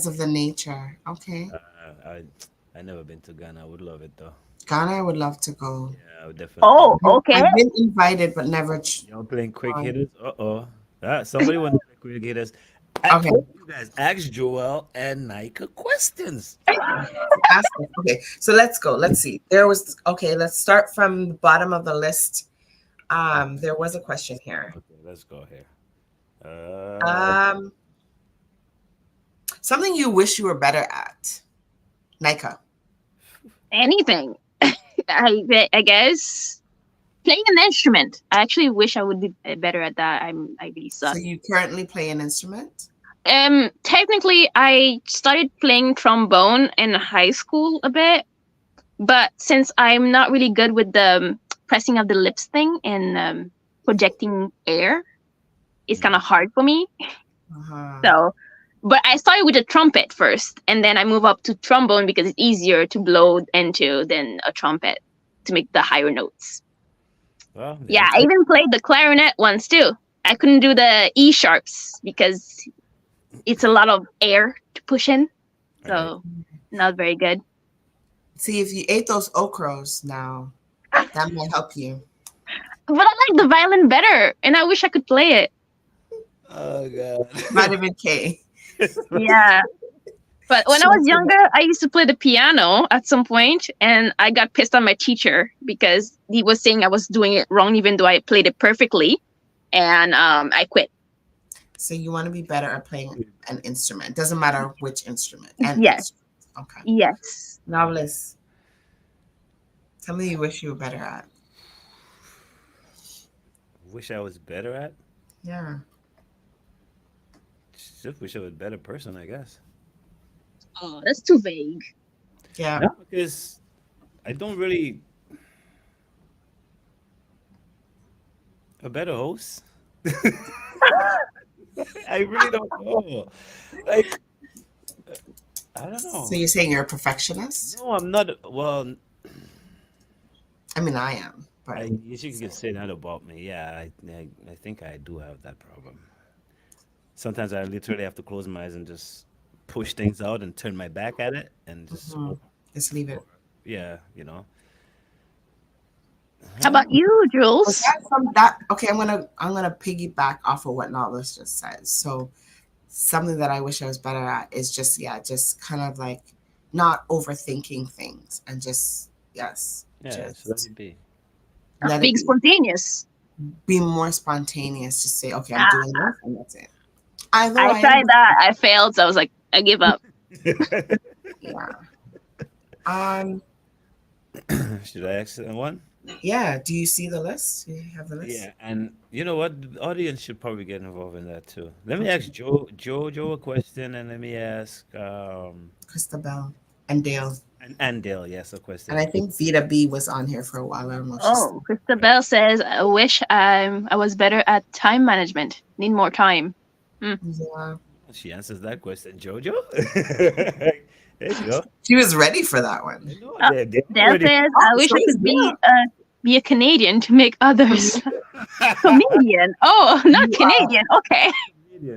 of the nature. Okay. I never been to Ghana. I would love it though. Ghana, I would love to go. Yeah, I would definitely. Oh, okay. I've been invited, but never. You're playing quick hitters. Somebody want to play quick hitters. Okay. You guys ask Joel and Nika questions. Okay, so let's go. Let's see. Let's start from the bottom of the list. There was a question here. Okay, let's go here. Something you wish you were better at, Nika. Anything. I guess playing an instrument. I actually wish I would be better at that. I really suck. So you currently play an instrument? Technically, I started playing trombone in high school a bit, but since I'm not really good with the pressing of the lips thing and projecting air, it's kind of hard for me. So, but I started with a trumpet first, and then I move up to trombone because it's easier to blow into than a trumpet to make the higher notes. Well, yeah, I even played the clarinet once too. I couldn't do the E sharps because it's a lot of air to push in, so not very good. See, if you ate those okras now, that might help you. But I like the violin better, and I wish I could play it. Oh god, vitamin K. Yeah. But when I was younger, I used to play the piano at some point, and I got pissed on my teacher because he was saying I was doing it wrong, even though I played it perfectly, and I quit. So you want to be better at playing an instrument. Doesn't matter which instrument. Yes. Okay. Yes. Novelist. Something you wish you were better at. Wish I was better at? Yeah. Just wish I was a better person, I guess. Oh, that's too vague. Yeah. No, because I don't really. A better host? I really don't know. Like, I don't know. So you're saying you're a perfectionist? No, I'm not. Well, I mean, I am. But you can say that about me. Yeah, I think I do have that problem. Sometimes I literally have to close my eyes and just push things out and turn my back at it and just leave it. Yeah, you know. How about you, Jules? Okay, I'm gonna piggyback off of what Nautilus just said. So something that I wish I was better at is just kind of like not overthinking things and just Yeah, so let it be. Let Being it be. spontaneous. Be more spontaneous. Just say, okay, I'm Ah, doing this, and that's it. Either I way, tried that. I failed. So I was like, I give up. yeah. Should I ask one? Yeah. Do you see the list? Do you have the list? Yeah, and you know what? The audience should probably get involved in that too. Let me ask Joe a question, and let me ask Christabel and Dale. and Dale, yes, a question. And I think Vita B was on here for a while. I don't know if she's Oh, Christabel says, I wish I was better at time management. Need more time. Yeah. She answers that question, Jojo. There you go. She was ready for that one. No, Dale says, I wish I could be a Canadian to make others comedian. Oh, not Canadian. Okay.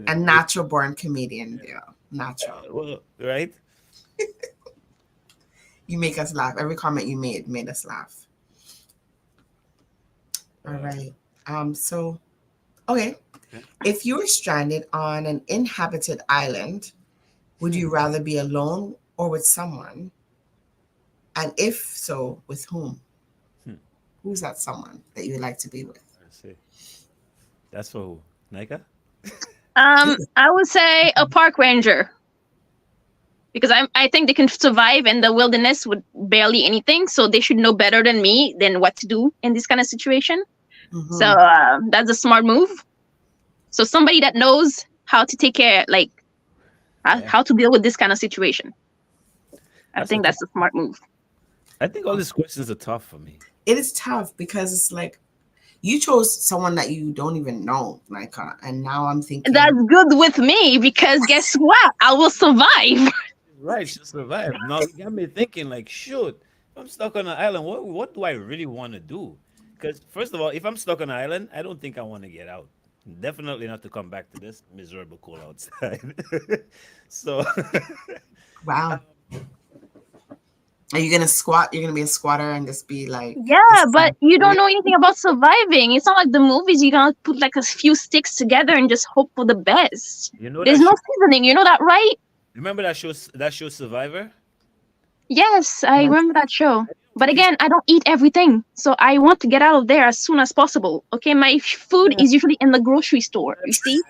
A natural born comedian, Dale. Natural. Well, right? You make us laugh. Every comment you made us laugh. All right. So, okay. If you were stranded on an inhabited island, would you rather be alone or with someone? And if so, with whom? Who's that someone that you would like to be with? Let's see. That's for who? Nika? I would say a park ranger. Because I think they can survive in the wilderness with barely anything, so they should know better than me than what to do in this kind of situation. Mm-hmm. So that's a smart move. So somebody that knows how to take care, like how to deal with this kind of situation. I think that's a smart move. I think all these questions are tough for me. It is tough because it's like you chose someone that you don't even know, like, and now I'm thinking that's good with me because guess what? I will survive. Right, she'll survive. Now you got me thinking, like, shoot, if I'm stuck on an island, what do I really want to do? Because first of all, if I'm stuck on an island, I don't think I want to get out. Definitely not to come back to this miserable cold outside. So, wow. Are you gonna squat? You're gonna be a squatter and just be like, yeah, but you don't know anything about surviving. It's not like the movies. You gotta put like a few sticks together and just hope for the best. You know, there's no seasoning. You know that, right? Remember that show Survivor? Yes, I remember that show. But again, I don't eat everything, so I want to get out of there as soon as possible. Okay, my food is usually in the grocery store. You see?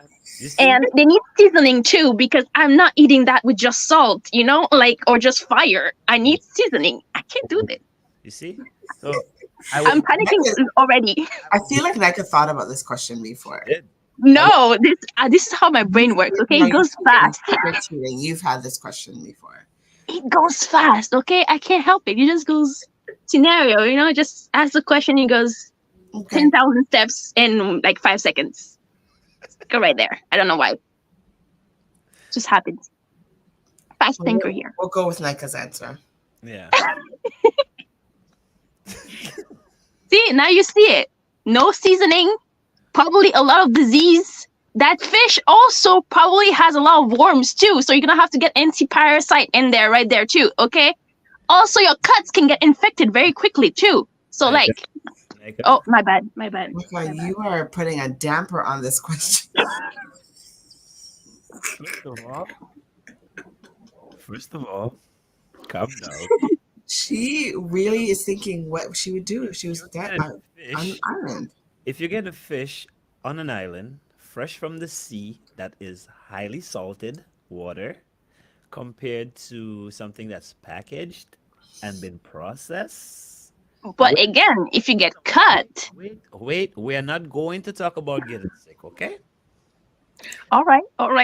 And they need seasoning too, because I'm not eating that with just salt, you know, like, or just fire. I need seasoning. I can't do this. You see? So I'm panicking already. I feel like Nika thought about this question before. No, this is how my brain works. Okay, it goes fast. You've had this question before. It goes fast. Okay, I can't help it. It just goes scenario. You know, just ask the question. It goes 10,000 steps in like 5 seconds. Go right there. I don't know why. Just happens. Fast thinker here. We'll go with Nika's answer. Yeah. See, now you see it. No seasoning. Probably a lot of disease. That fish also probably has a lot of worms too. So you're going to have to get anti-parasite in there right there too. Okay. Also, your cuts can get infected very quickly too. So like, oh, my bad. Nika, you are putting a damper on this question. First of all, calm down. She really is thinking what she would do if she was dead on an island. If you get a fish on an island, fresh from the sea, that is highly salted water, compared to something that's packaged and been processed. But again, if you get cut. Wait, we're not going to talk about getting sick, okay? All right. On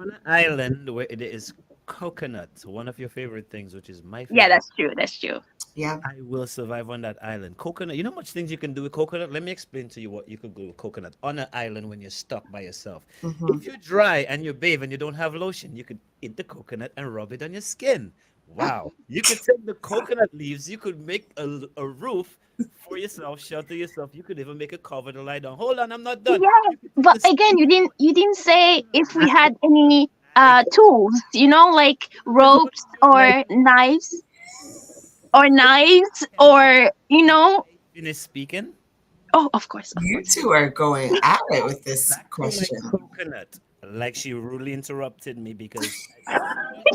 an island where it is coconut, one of your favorite things, which is my favorite. Yeah, that's true. Yeah. I will survive on that island. Coconut, you know how much things you can do with coconut? Let me explain to you what you could do with coconut on an island when you're stuck by yourself. Mm-hmm. If you're dry and you bathe and you don't have lotion, you could eat the coconut and rub it on your skin. Wow. You could take the coconut leaves, you could make a roof for yourself, shelter yourself. You could even make a cover to lie down. Hold on, I'm not done. Yeah, but again, you didn't say if we had any tools, you know, like ropes or knives or you know. Finish speaking. Oh, of course. You two are going at it with this question. Coconut. Like she rudely interrupted me because I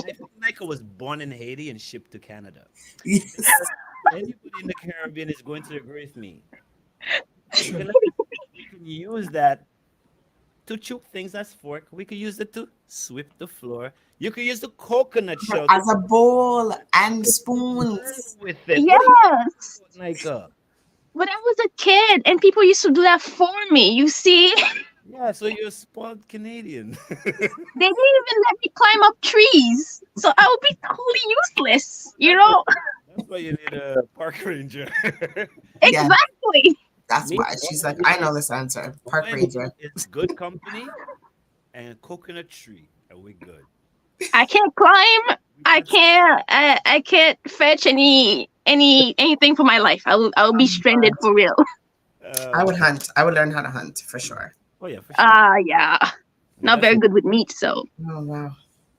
think Nika was born in Haiti and shipped to Canada. Yes. Anybody in the Caribbean is going to agree with me. We can use that to choke things as fork. We could use it to sweep the floor. You could use the coconut shell as a bowl and spoons. with it. Yes. Like When I was a kid, and people used to do that for me. You see, yeah, so you're a spoiled Canadian. they didn't even let me climb up trees, so I would be totally useless. You know. That's why you need a park ranger. Exactly. That's why she's like, I know this answer. Park ranger. It's good company and coconut tree, and we're good. I can't climb. I can't fetch anything for my life. I will be stranded for real. I would hunt. I would learn how to hunt for sure. Oh yeah, for sure. Yeah. Not very good with meat, so. Oh wow.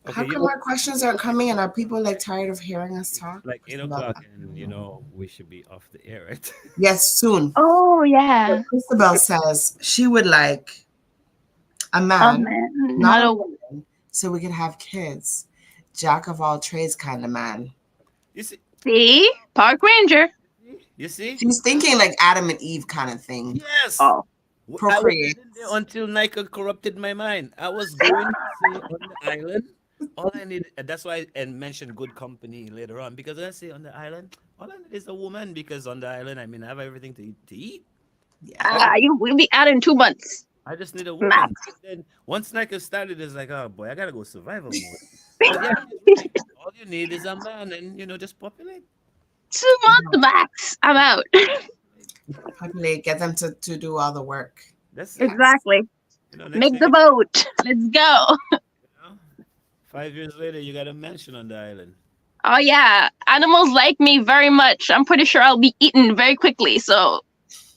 Okay, How come our questions aren't coming, and are people like tired of hearing us talk? Like 8:00, and we should be off the air, right? Yes, soon. Oh yeah. Christabel says she would like a man, not a woman, so we could have kids. Jack of all trades kind of man. You see? See? Park ranger. You see? She's thinking like Adam and Eve kind of thing. Yes. Oh. Procreate. I was there until Nike corrupted my mind. I was going to say on the island. All I need, and that's why I mentioned good company later on, because when I say on the island, all I need is a woman, because on the island, I mean, I have everything to eat. You will be out in 2 months. I just need a woman. Then once Nike started, it's like, oh boy, I gotta go survival mode. All you need is a man, and just populate. 2 months max. I'm out. Populate, get them to do all the work. That's exactly. Make the thing, boat. Let's go. 5 years later, you got a mansion on the island. Oh yeah, animals like me very much. I'm pretty sure I'll be eaten very quickly, so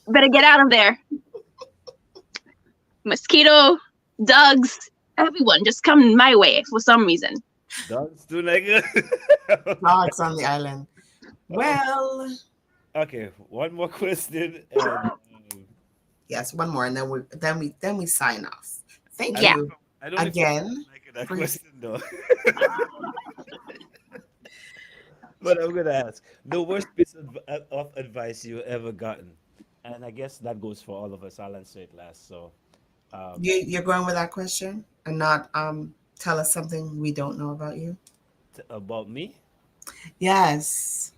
better get out of there. Mosquito, dogs, everyone just come my way for some reason. Dogs do like it. Dogs on the island. Well. Okay, one more question. Yes, one more, and then we sign off. Thank you again. That question though. But I'm gonna ask the worst piece of advice you ever gotten, and I guess that goes for all of us. I'll answer it last. So you're going with that question and not tell us something we don't know about you. About me? Yes.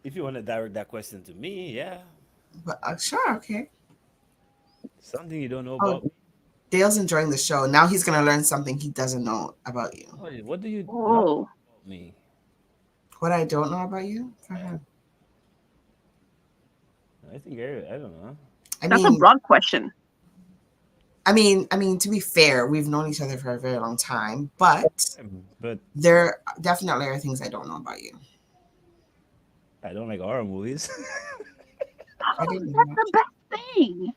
If you want to direct that question to me, yeah. But sure, okay. Something you don't know about me. Dale's enjoying the show. Now he's going to learn something he doesn't know about you. What do you know about me? What I don't know about you? Go ahead. I think I don't know. That's a broad question. I mean, to be fair, we've known each other for a very long time, but there definitely are things I don't know about you. I don't like horror movies. I didn't That's the best thing.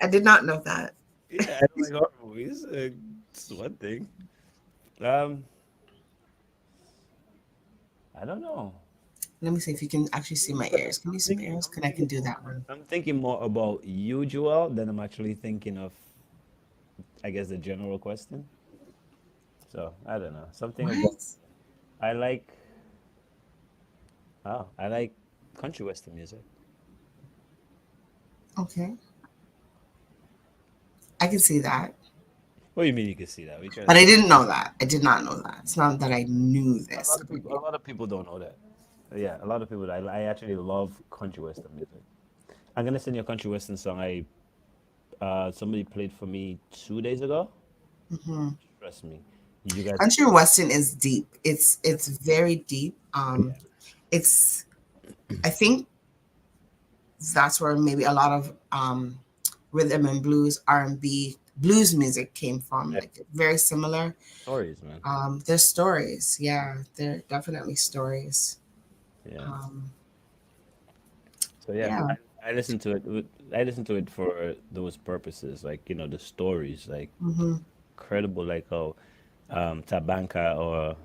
I did not know that. Yeah, I don't like horror movies. It's one thing. I don't know. Let me see if you can actually see my ears. Can you see my ears? I can do that one. I'm thinking more about you, Joel, than I'm actually thinking of, I guess, the general question. So, I don't know. Something about, I like country western music. Okay. I can see that. What do you mean you can see that? But I didn't know that. I did not know that. It's not that I knew this. A lot of people don't know that. Yeah, a lot of people. I actually love country western music. I'm gonna send you a country western song. Somebody played for me 2 days ago. Mm-hmm. Trust me, you guys. Country western is deep. It's very deep. It's. I think that's where maybe a lot of rhythm and blues, R&B, blues music came from. Like very similar. Stories, man. There's stories. Yeah, they're definitely stories. Yeah. So yeah. I listen to it. I listen to it for those purposes, like the stories, like incredible, like how Tabanka or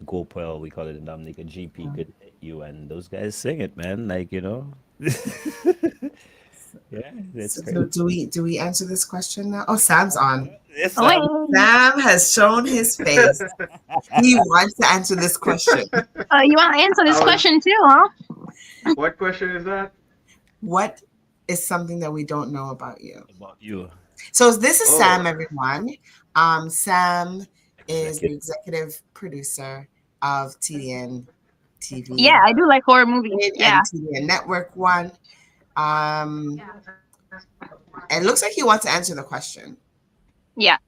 Gopel, we call it in Dominica, GP could hit you, and those guys sing it, man. Like yeah, that's so do we answer this question now? Oh, Sam's on. Yes, Sam has shown his face. He wants to answer this question. You want to answer this question too, huh? What question is that? What is something that we don't know about you. About you. So this is Oh. Sam, everyone. Sam is the executive producer of TDN TV. Yeah, I do like horror movies. Yeah. And TDN Network One. It looks like he wants to answer the question. Yeah.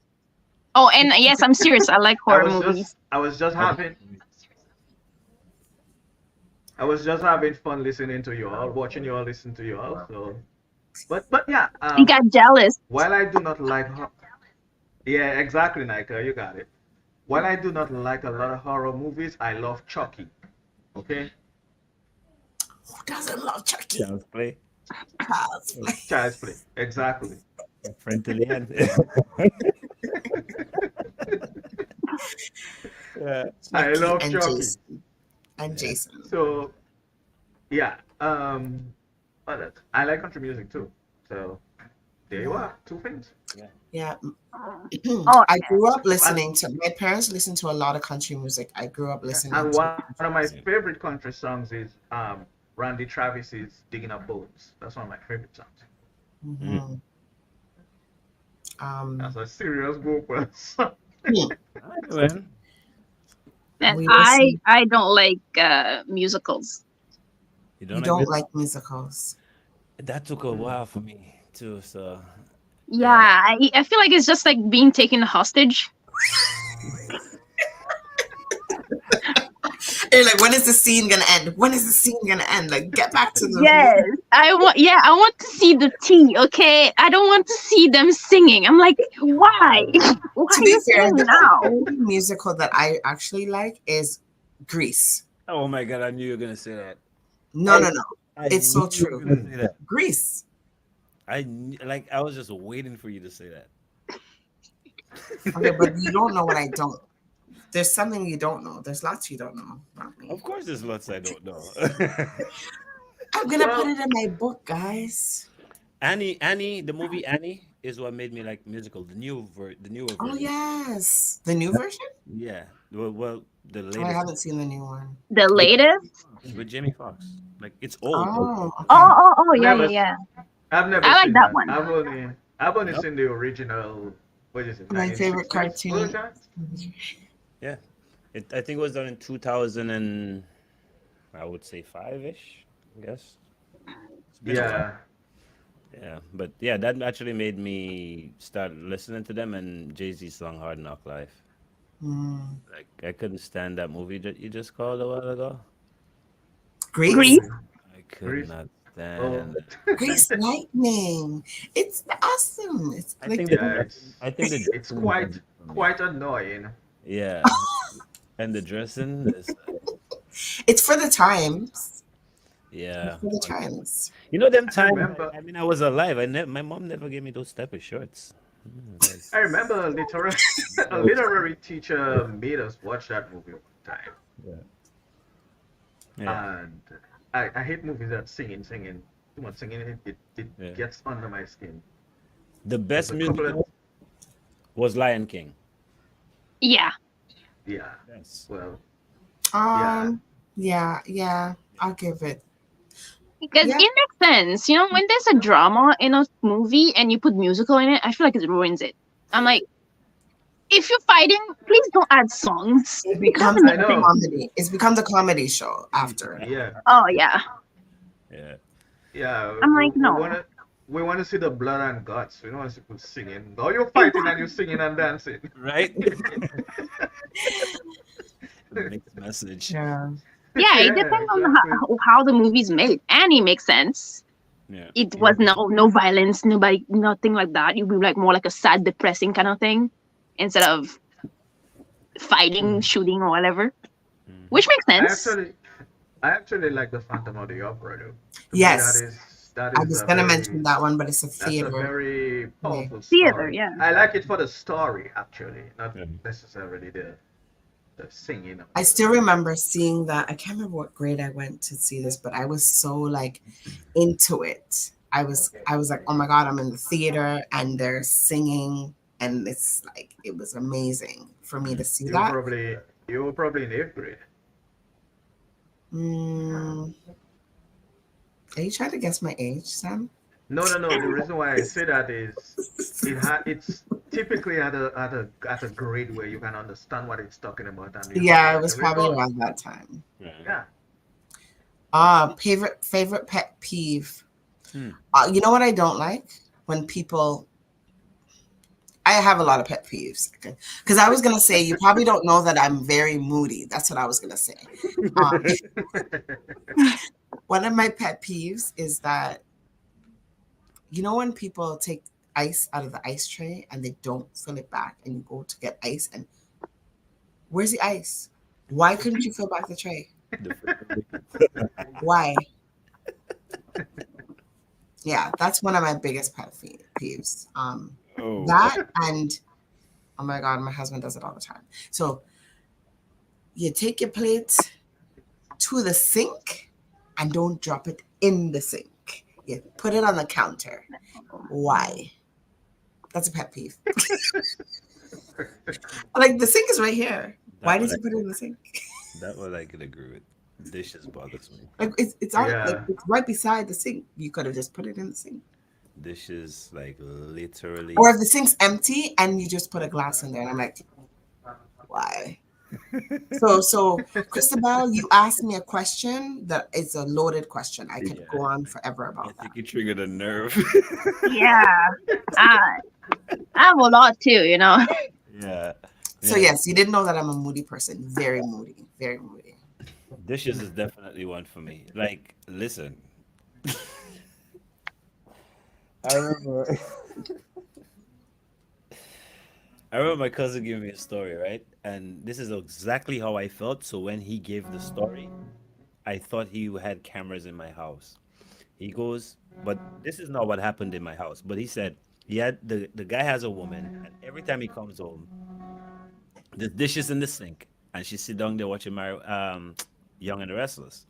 Oh, and yes, I'm serious. I like horror movies. I was just having fun listening to you all, watching you all listen to you all. So, but yeah. You got jealous. While I do not like, yeah, exactly, Nika, you got it. While I do not like a lot of horror movies, I love Chucky. Okay. Who doesn't love Chucky? Child's Play. Child's Play. Exactly. Friend to the end. Yeah. I love and Chucky. Jason. And Jason. So, yeah. I like country music too. So, there you are. Two things. Yeah. Oh, I grew up listening to, my parents listened to a lot of country music. I grew up listening And to. one of my favorite country songs is Randy Travis's "Digging Up Bones." That's one of my favorite songs. Mhm. That's a serious vocal. And We I don't like musicals. You You don't like musicals. That took a while for me too. So Yeah, I feel like it's just like being taken hostage. You're like, when is the scene gonna end? When is the scene gonna end? Like, get back to the. Yes, I want to see the tea. Okay, I don't want to see them singing. I'm like, why? Why To are be you fair, singing the now? only musical that I actually like is Grease. Oh my god, I knew you were gonna say that. No. It's so knew you were true. gonna say that. Grease. I was just waiting for you to say that. Okay, but you don't know what I don't. There's something you don't know. There's lots you don't know about me. Of course, there's lots I don't know. I'm gonna put it in my book, guys. Annie, the movie Annie is what made me like musical. The newer version. Oh yes, the new version. Yeah. Well, the latest. I haven't seen the new one. The latest? With Jamie Foxx. Like it's old. Oh, Oh, yeah, Never- yeah. I've never I like seen that one. I've only seen the original. What is it? My favorite 1960s cartoon. version? Yeah. I think it was done in 2000 and I would say 5-ish, I guess. It's been a while. Yeah. Yeah, but yeah, that actually made me start listening to them and Jay-Z's song Hard Knock Life. Mm. Like I couldn't stand that movie that you just called a while ago. Grease. I could Grease? not stand it. Grease Lightning. It's awesome. It's I like think Yeah, it's quite annoying. Yeah. And the dressing is it's for the times. yeah. For the times. You know them times. remember- I mean, I was alive. My mom never gave me those type of shorts. I remember a literary teacher made us watch that movie one time. Yeah. And I hate movies that singing. Too much singing, it Yeah. gets under my skin. The best There's a couple musical was Lion King. Yeah. Yeah. Yes. Well, Yeah, I'll give it. Because Yeah. it makes sense. You know, when there's a drama in a movie and you put musical in it, I feel like it ruins it. I'm like, if you're fighting, please don't add songs. It becomes I a know. comedy. It's become a comedy show after. yeah. Oh, yeah. Yeah. Yeah. I'm like, no. We want to see the blood and guts. We don't want to see people singing. No, you're fighting and you're singing and dancing. Right? Mixed message. Yeah. Yeah, it Yeah, depends on exactly. how the movie's made. Annie makes sense. Yeah. It was no violence, nothing like that. It would be like more like a sad, depressing kind of thing instead of fighting, shooting, or whatever. Which makes sense. I actually like the Phantom of the Opera, though. To me, Yes. that is I was a gonna very- mention that one, but it's a That's a theater. very powerful Theater, story. yeah. I like it for the story, actually, not Yeah. necessarily the singing. I still remember seeing that. I can't remember what grade I went to see this, but I was so like into it. I was like, oh my god, I'm in the theater and they're singing, and it's like it was amazing for me to see You that. were probably in 8th grade. Are you trying to guess my age, Sam? No. The reason why I say that is it's typically at a grade where you can understand what it's talking about and you have Yeah, it like was a probably response. around that time. Yeah. Favorite pet peeve. Hmm. You know what I don't like? When people I have a lot of pet peeves. Because I was gonna say you probably don't know that I'm very moody. That's what I was gonna say. Um, one of my pet peeves is that you know when people take ice out of the ice tray and they don't fill it back and you go to get ice and where's the ice? Why couldn't you fill back the tray? Why? Yeah, that's one of my biggest pet peeves. That and oh my god, my husband does it all the time. So you take your plate to the sink and don't drop it in the sink. You put it on the counter. Why? That's a pet peeve. Like the sink is right here. Why does he put it in the sink? That one I can agree with. Dishes bothers me. Like it's on like it's right beside the sink. You could have just put it in the sink. Dishes like literally. Or if the sink's empty and you just put a glass in there, and I'm like, why? So Christabel, you asked me a question that is a loaded question. I could go on forever about that. I think you triggered a nerve. Yeah. I have a lot too, you know. Yeah. So yes, you didn't know that I'm a moody person. Very moody. Very moody. Dishes is definitely one for me. Like, listen. I remember my cousin giving me a story, right? And this is exactly how I felt. So when he gave the story, I thought he had cameras in my house. He goes, but this is not what happened in my house. But he said he had the guy has a woman, and every time he comes home, the dishes in the sink, and she sit down there watching my Young and the Restless.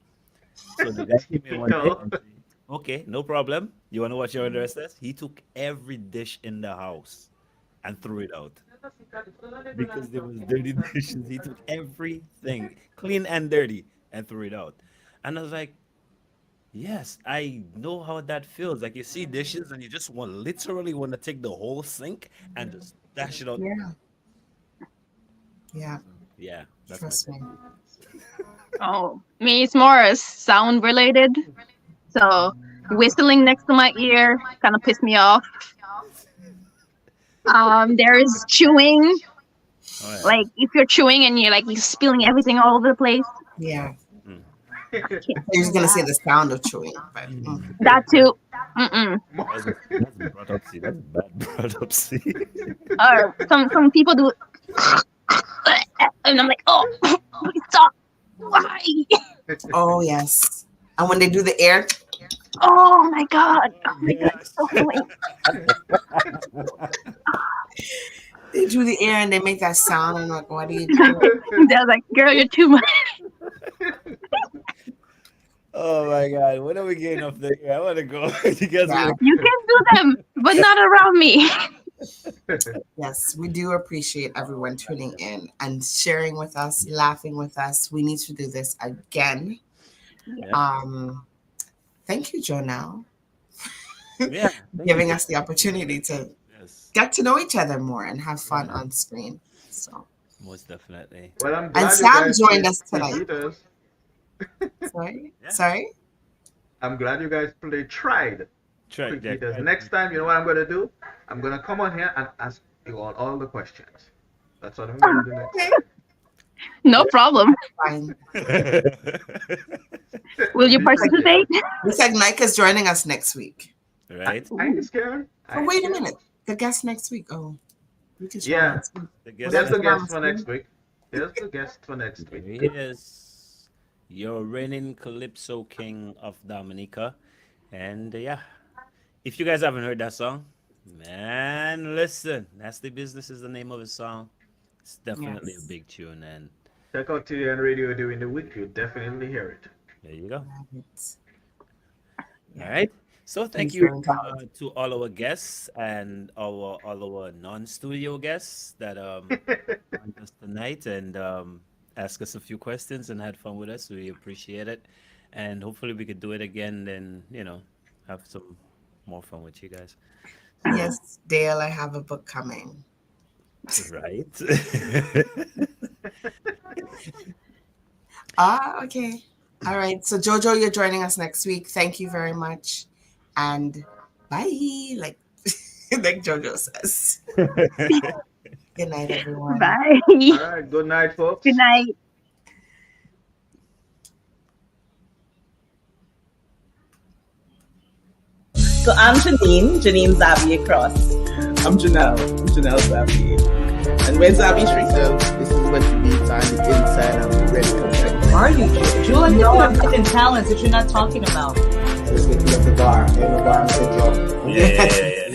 So the guy came in one day and said, okay, no problem. You want to watch Young and the Restless? He took every dish in the house and threw it out because there was dirty dishes. He took everything, clean and dirty, and threw it out. And I was like, yes, I know how that feels. Like you see dishes and you just literally want to take the whole sink and just dash it out. Yeah. Yeah. Yeah, that's Trust me. Oh, me, it's more sound related. So whistling next to my ear kind of pissed me off. There's chewing. Oh, yeah. Like if you're chewing and you're like spilling everything all over the place. Yeah. You're just gonna say the sound of chewing, but that too. Mm-mm. That's bradopsy. That's bad bradopsy. Or some people do, and I'm like, oh, stop! Why? Oh yes. And when they do the air, oh my god! Oh my god! It's so annoying. They do the air and they make that sound. And I'm like, what are you doing? They're like, girl, you're too much. Oh my god, when are we getting off the air? I want to go. You guys You can do them, but not around me. Yes, we do appreciate everyone tuning in and sharing with us, laughing with us. We need to do this again. Yeah. Thank you, Jonelle. Yeah, giving us the opportunity to get to know each other more and have fun on screen. So most definitely. Well, I'm and glad Sam you guys joined played us tonight. Fajitas. Sorry? I'm glad you guys tried. Fajitas. Next time, you know what I'm going to do? I'm going to come on here and ask you all the questions. That's what I'm going to do next time. No problem. Fine. Will you participate? Looks like Nika's joining us next week. Right? I ain't scared. Oh, wait a minute. The guest next week. Oh, we can show Yeah. There's the guest for next week. There's the guest for next week. He is your reigning Calypso King of Dominica. And yeah, if you guys haven't heard that song, man, listen. Nasty Business is the name of the song. It's definitely a big tune. And check out TN Radio during the week. You'll definitely hear it. There you go. All right. So thank you to all our guests and all our non-studio guests that joined us tonight and asked us a few questions and had fun with us. We appreciate it, and hopefully we could do it again. And have some more fun with you guys. Yes, Dale, I have a book coming. Right. Okay. All right. So Jojo, you're joining us next week. Thank you very much. And bye. Like Jojo says. Good night, everyone. Bye. All right. Good night, folks. Good night. So I'm Janine Xavier Cross. I'm Janelle Xavier. And we're Xavier Street. So this is what you need on the inside of ready complex. Are you, Jewel? You know I'm hidden talents that you're not talking about. Let's get to the bar. Ain't no bar, I'm saying, Yeah.